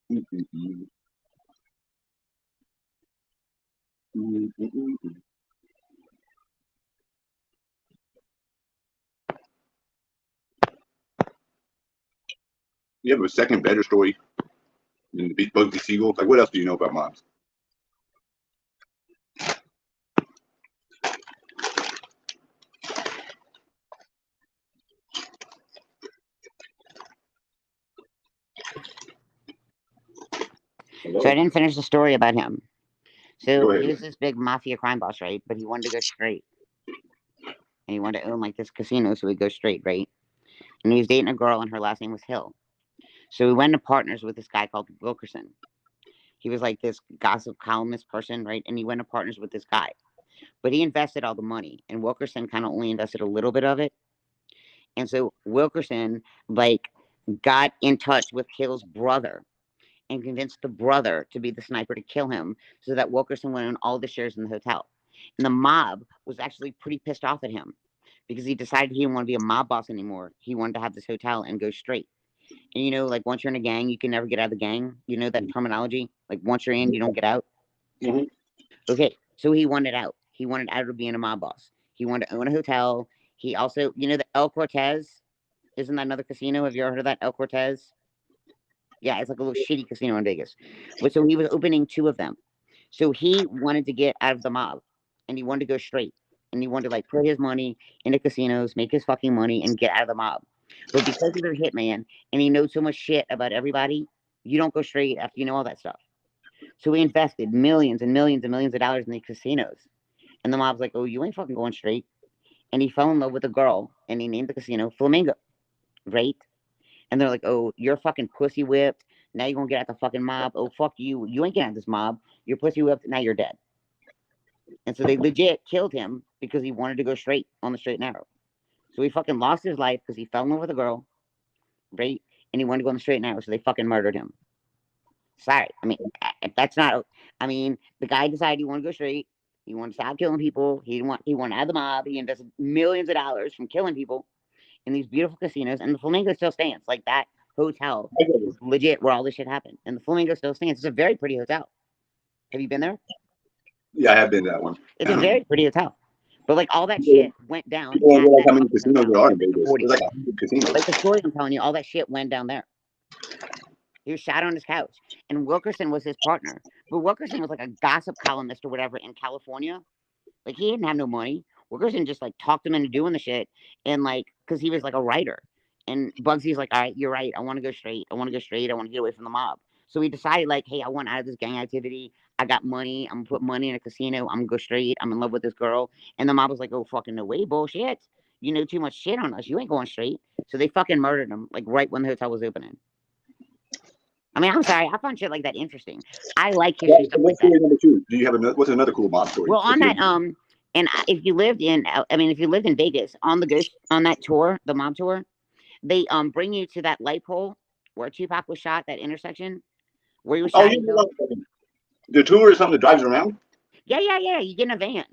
now. Mm-hmm. Mm-hmm. You have a second better story than the Big Bugsy Siegel. Like, what else do you know about mobs? So I didn't finish the story about him. So Go ahead. he was this big mafia crime boss, right? But he wanted to go straight. And he wanted to own like this casino, so he'd go straight, right? And he was dating a girl, and her last name was Hill. So he went into partners with this guy called Wilkerson. He was like this gossip columnist person, right? And he went to partners with this guy. But he invested all the money, and Wilkerson kind of only invested a little bit of it. And so Wilkerson, like, got in touch with Hill's brother and convinced the brother to be the sniper to kill him so that Wilkerson would own all the shares in the hotel. And the mob was actually pretty pissed off at him because he decided he didn't want to be a mob boss anymore. He wanted to have this hotel and go straight. And you know, like once you're in a gang, you can never get out of the gang. You know that terminology? Like once you're in, you don't get out. Mm-hmm. Okay, so he wanted out. He wanted out of being a mob boss. He wanted to own a hotel. He also, you know, the El Cortez? Isn't that another casino? Have you ever heard of that? El Cortez? Yeah, it's like a little shitty casino in Vegas. But so he was opening two of them. So he wanted to get out of the mob and he wanted to go straight. And he wanted to like put his money into casinos, make his fucking money, and get out of the mob. But because he's a hitman and he knows so much shit about everybody, you don't go straight after you know all that stuff. So he invested millions and millions and millions of dollars in these casinos. And the mob's like, oh, you ain't fucking going straight. And he fell in love with a girl and he named the casino Flamingo, right? And they're like, oh, you're fucking pussy whipped. Now you're gonna get out the fucking mob. Oh, fuck you. You ain't getting out this mob. You're pussy whipped. Now you're dead. And so they legit killed him because he wanted to go straight on the straight and narrow. So he fucking lost his life because he fell in love with a girl, right? And he wanted to go on the straight and narrow. So they fucking murdered him. Sorry. I mean, that's not. I mean, the guy decided he wanted to go straight. He wanted to stop killing people. He didn't want. He wanted out of the mob. He invested millions of dollars from killing people in these beautiful casinos, and the Flamingo still stands. Like that hotel was legit where all this shit happened, and the Flamingo still stands. It's a very pretty hotel. Have you been there? Yeah, I have been to that one. It's a very pretty hotel. But like all that shit went down People don't at realize that how many fucking casinos hotel there are in in the Vegas. 40s. There's like 100 casinos. Like the story I'm telling you, all that shit went down there. He was shot on his couch, and Wilkerson was his partner. But Wilkerson was like a gossip columnist or whatever in California. Like he didn't have no money. Wilkerson just like talked him into doing the shit, and like because he was like a writer. And Bugsy's like, all right, you're right. I want to go straight. I want to go straight. I want to get away from the mob. So he decided like, hey, I want out of this gang activity. I got money. I'm gonna put money in a casino. I'm gonna go straight. I'm in love with this girl. And the mob was like, oh fucking no way, bullshit. You know too much shit on us. You ain't going straight. So they fucking murdered him like right when the hotel was opening. I mean, I'm sorry. I find shit like that interesting. I like history stuff like What's that. story number 2? Do you have another? What's another cool mob story? Well, on that, and if you lived in, I mean, if you lived in Vegas on the ghost on that tour, the mob tour, they bring you to that light pole where Tupac was shot, that intersection where he was shot. The tour is something that drives around. Yeah. You get in a van.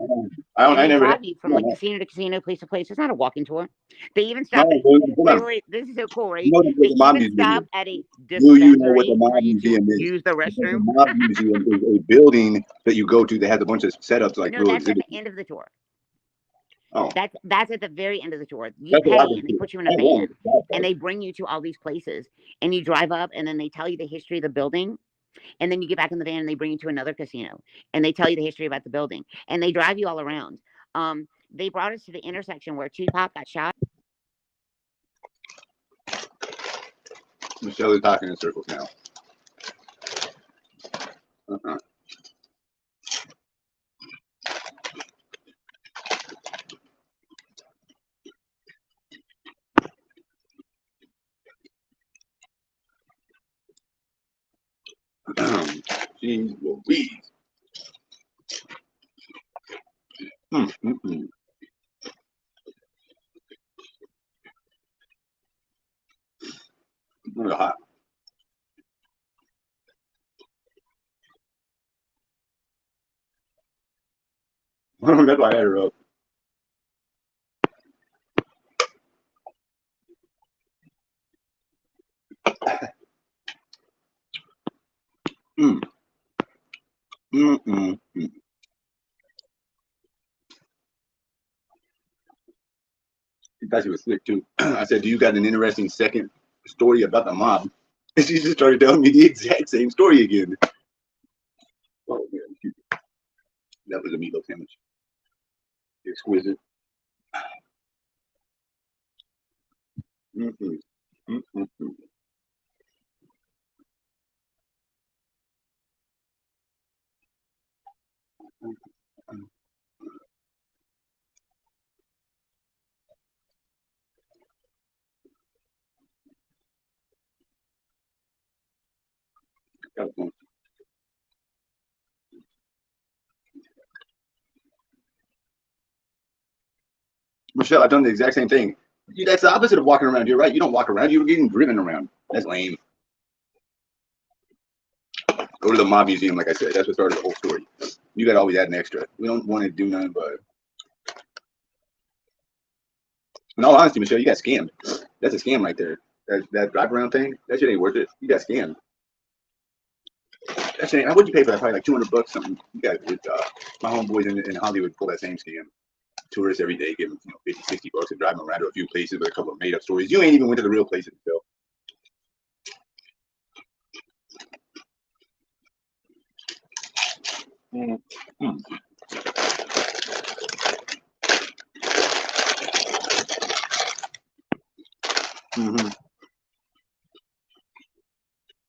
I They never drive you from like casino to casino, place to place. It's not a walking tour. They even stop. No, Wait, this is so cool, right? You know They the mob even museum stop is. at a Do you know what the dispensary mob for you to museum is? use the Because the restroom. mob museum is a building that you go to that has a bunch of setups like No, little that's at exhibits. the end of the tour. Oh, That's at the very end of the tour. You that's what I pay would and they do. put you in a I van want and it. they bring you to all these places and you drive up and then they tell you the history of the building and then you get back in the van and they bring you to another casino and they tell you the history about the building and they drive you all around. They brought us to the intersection where Tupac got shot. Michelle is talking in circles now. Jeez Louise. Really hot. That's why I had her up. Mm. Mm-mm. She thought she was slick too. I said, "Do you got an interesting second story about the mob?" And she just started telling me the exact same story again. Oh man, that was a meatloaf sandwich. Exquisite. Mm-mm. Mm-mm. Michelle, I've done the exact same thing. That's the opposite of walking around. You're right. You don't walk around. You're getting driven around. That's lame. Go to the mob museum, like I said. That's what started the whole story. You got to always add an extra. We don't want to do nothing but. In all honesty, Michelle, you got scammed. That's a scam right there. That drive around thing, that shit ain't worth it. You got scammed. That shit ain't, what'd you pay for that? Probably like $200 something. You got it. My homeboys in Hollywood pull that same scam. Tourists every day give them $50, $60 and drive them around to a few places with a couple of made up stories. You ain't even went to the real places, Phil. Mm-hmm. Mm-hmm.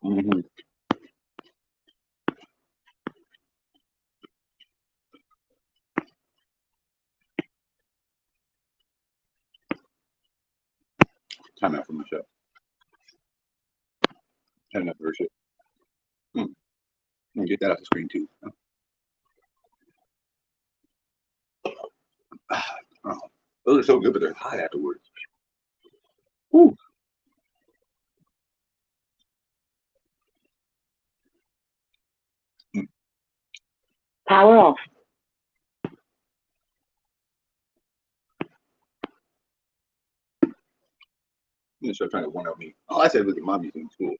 Mm-hmm. Time out for Michelle. Time out for her shit. Get that off the screen too. Oh, those are so good, but they're hot afterwards. Woo. Power off. I'm gonna start trying to one up me. All I said was the mom museum school.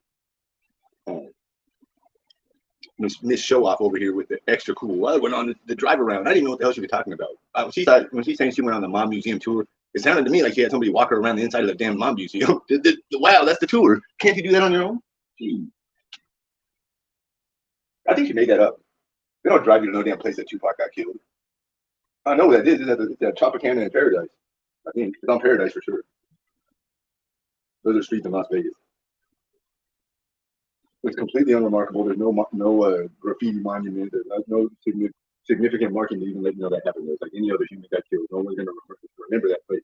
Oh. Miss Show Off over here with the extra cool. Well, I went on the drive around. I didn't know what the hell she was talking about. She thought when she's saying she went on the Mom Museum tour, it sounded to me like she had somebody walk her around the inside of the damn Mom Museum. Wow, that's the tour. Can't you do that on your own? Gee. I think she made that up. They don't drive you to no damn place that Tupac got killed. I know what that is. It's at the Tropicana in Paradise. I think it's on Paradise for sure. Those are streets in Las Vegas. It's completely unremarkable. There's no graffiti monument. There's no significant marking to even let you know that happened. There's like any other human got killed. No one's going to remember that place.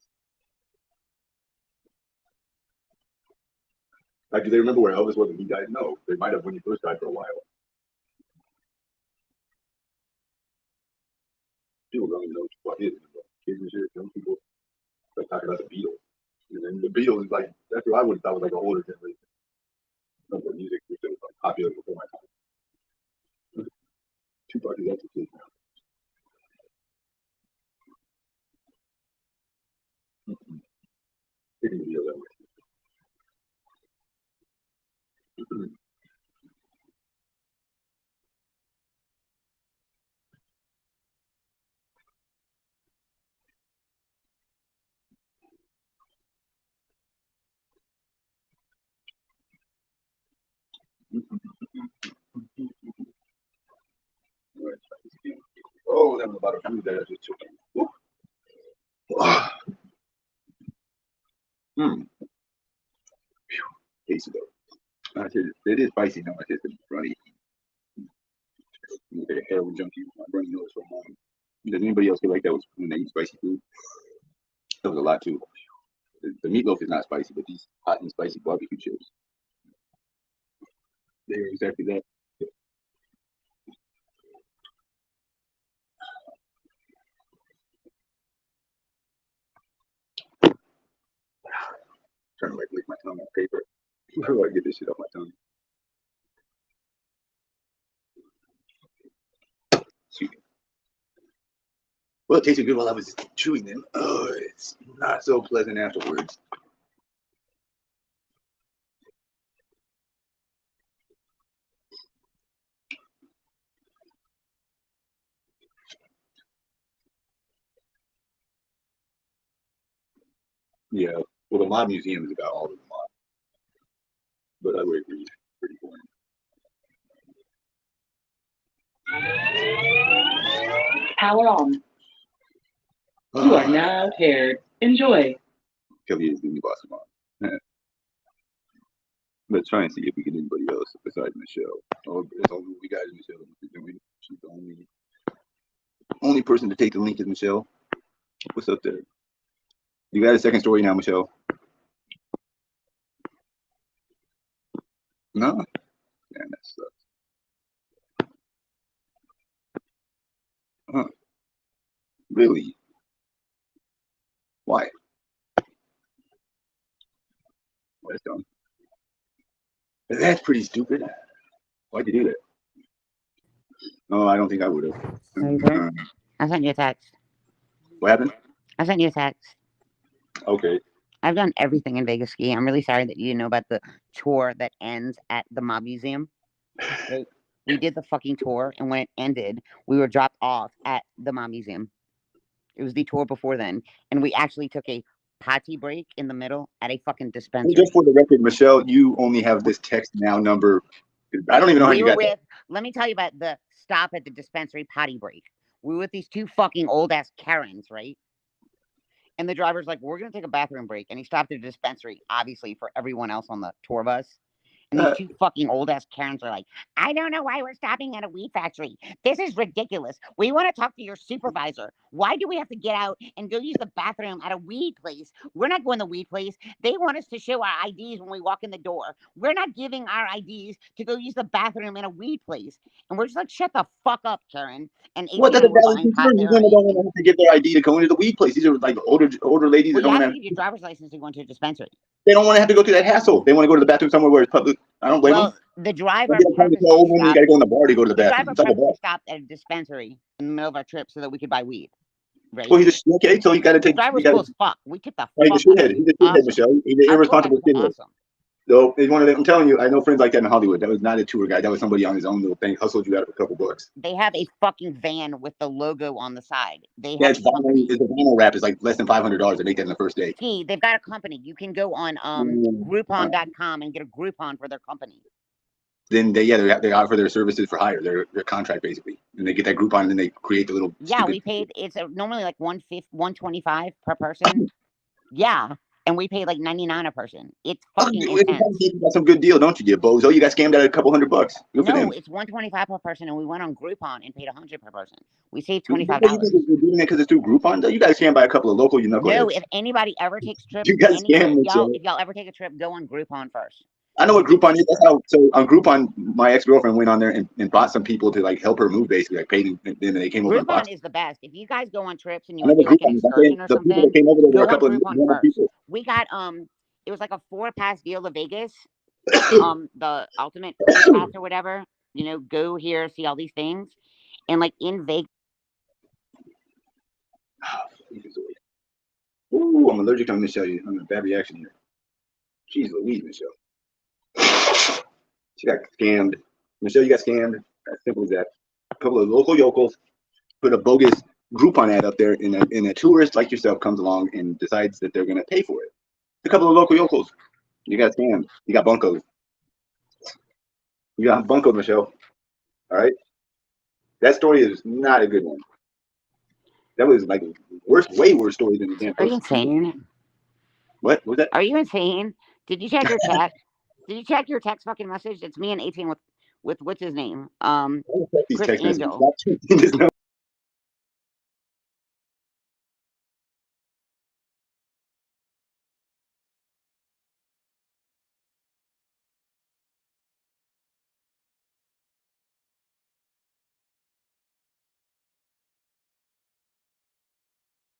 Like, do they remember where Elvis was when he died? No. They might have when he first died for a while. People don't even know what it is. Kids and shit, young people like talking about the Beatles. And then the Beatles is like, that's what I would have thought was like an older generation. Of the music was like popular before my time. Tupac is actually kids now. Taking the video that way. Oh, that was about a few that I just took. Tasty though. It is spicy now. I taste the runny. Like a heroin junkie. My runny nose for a moment. Does anybody else feel like that was when they eat spicy food? That was a lot too. The meatloaf is not spicy, but these hot and spicy barbecue chips, they're exactly that. Trying to like lick my tongue on paper. How do I get this shit off my tongue? Sweet. Well, it tasted good while I was chewing them. Oh, it's not so pleasant afterwards. Yeah, well, the Mob Museum is about all of the mob, but I would agree, pretty boring. Power on. You are now paired. Enjoy. Kelly is the new boss of Mob. Let's try and see if we get anybody else besides Michelle. Oh, it's only we got is Michelle. She's the only person to take the link is Michelle. What's up there? You got a second story now, Michelle? No? Man, that sucks. Huh. Really? Why? Well, that's dumb. That's pretty stupid. Why'd you do that? No, I don't think I would have. I sent you a text. What happened? I sent you a text. Okay. I've done everything in Vegas ski. I'm really sorry that you didn't know about the tour that ends at the Mob Museum. We did the fucking tour, and when it ended, we were dropped off at the Mob Museum. It was the tour before then, and we actually took a potty break in the middle at a fucking dispensary. Just for the record, Michelle, you only have this text now number. I don't even know how you got that. Let me tell you about the stop at the dispensary potty break. We were with these two fucking old ass Karens, right? And the driver's like, we're going to take a bathroom break. And he stopped at a dispensary, obviously, for everyone else on the tour bus. And these two fucking old-ass Karens are like, I don't know why we're stopping at a weed factory. This is ridiculous. We want to talk to your supervisor. Why do we have to get out and go use the bathroom at a weed place? We're not going to the weed place. They want us to show our IDs when we walk in the door. We're not giving our IDs to go use the bathroom in a weed place. And we're just like, shut the fuck up, Karen. And what the valid concern? These women don't want to have to give their ID to go into the weed place. These are like older ladies that don't want to give your driver's license to go into a dispensary. They don't want to have to go through that hassle. They want to go to the bathroom somewhere where it's public. I don't blame them. The driver purposely stopped. Got to go in the bar to go to the bathroom. The driver stopped at a dispensary in the middle of our trip so that we could buy weed. Right? Well, he's okay. So you got to take. The driver's cool as fuck. We took the fuck. He's a shithead. He's a shithead, Michelle. He's an irresponsible shithead. Awesome. No, it's one of them. I'm telling you, I know friends like that in Hollywood. That was not a tour guide. That was somebody on his own little thing, hustled you out of a couple bucks. They have a fucking van with the logo on the side. They have Yeah, it's a vinyl wrap. It's like less than $500 to make that in the first day. See, they've got a company. You can go on Groupon.com and get a Groupon for their company. Then they offer their services for hire. Their contract basically, and they get that Groupon and then they create the little. Yeah, we paid. It's normally like $125 per person. Yeah. And we pay like $99 a person. It's fucking intense. You got some good deal, don't you, you bozo? You got scammed out of a couple $100. No, it's $125 per person, and we went on Groupon and paid $100 per person. We saved $25. You're doing it because it's through Groupon, though. You got scammed by a couple of local. No, if anybody ever takes trips, you got scammed. If y'all ever take a trip, go on Groupon first. I know what Groupon is. That's how. So on Groupon, my ex-girlfriend went on there and bought some people to like help her move, basically, like paid, and then they came over. Groupon is the best. If you guys go on trips and you want to do like an excursion or something, go on Groupon first. We got it was like a 4-pass deal to Vegas, the ultimate pass or whatever. You know, go here, see all these things, and like in Vegas. Ooh, I'm allergic to Michelle. I'm in a bad reaction here. Jeez Louise, Michelle. She got scammed. Michelle, you got scammed. As simple as that. A couple of local yokels put a bogus Groupon ad up there, and a tourist like yourself comes along and decides that they're going to pay for it. A couple of local yokels. You got scammed. You got buncoed. You got buncoed, Michelle. All right? That story is not a good one. That was like way worse story than the damn person. Are you insane? What was that? Are you insane? Did you check your text? Did you check your text fucking message? It's me and 18 with what's his name? Chris Angel.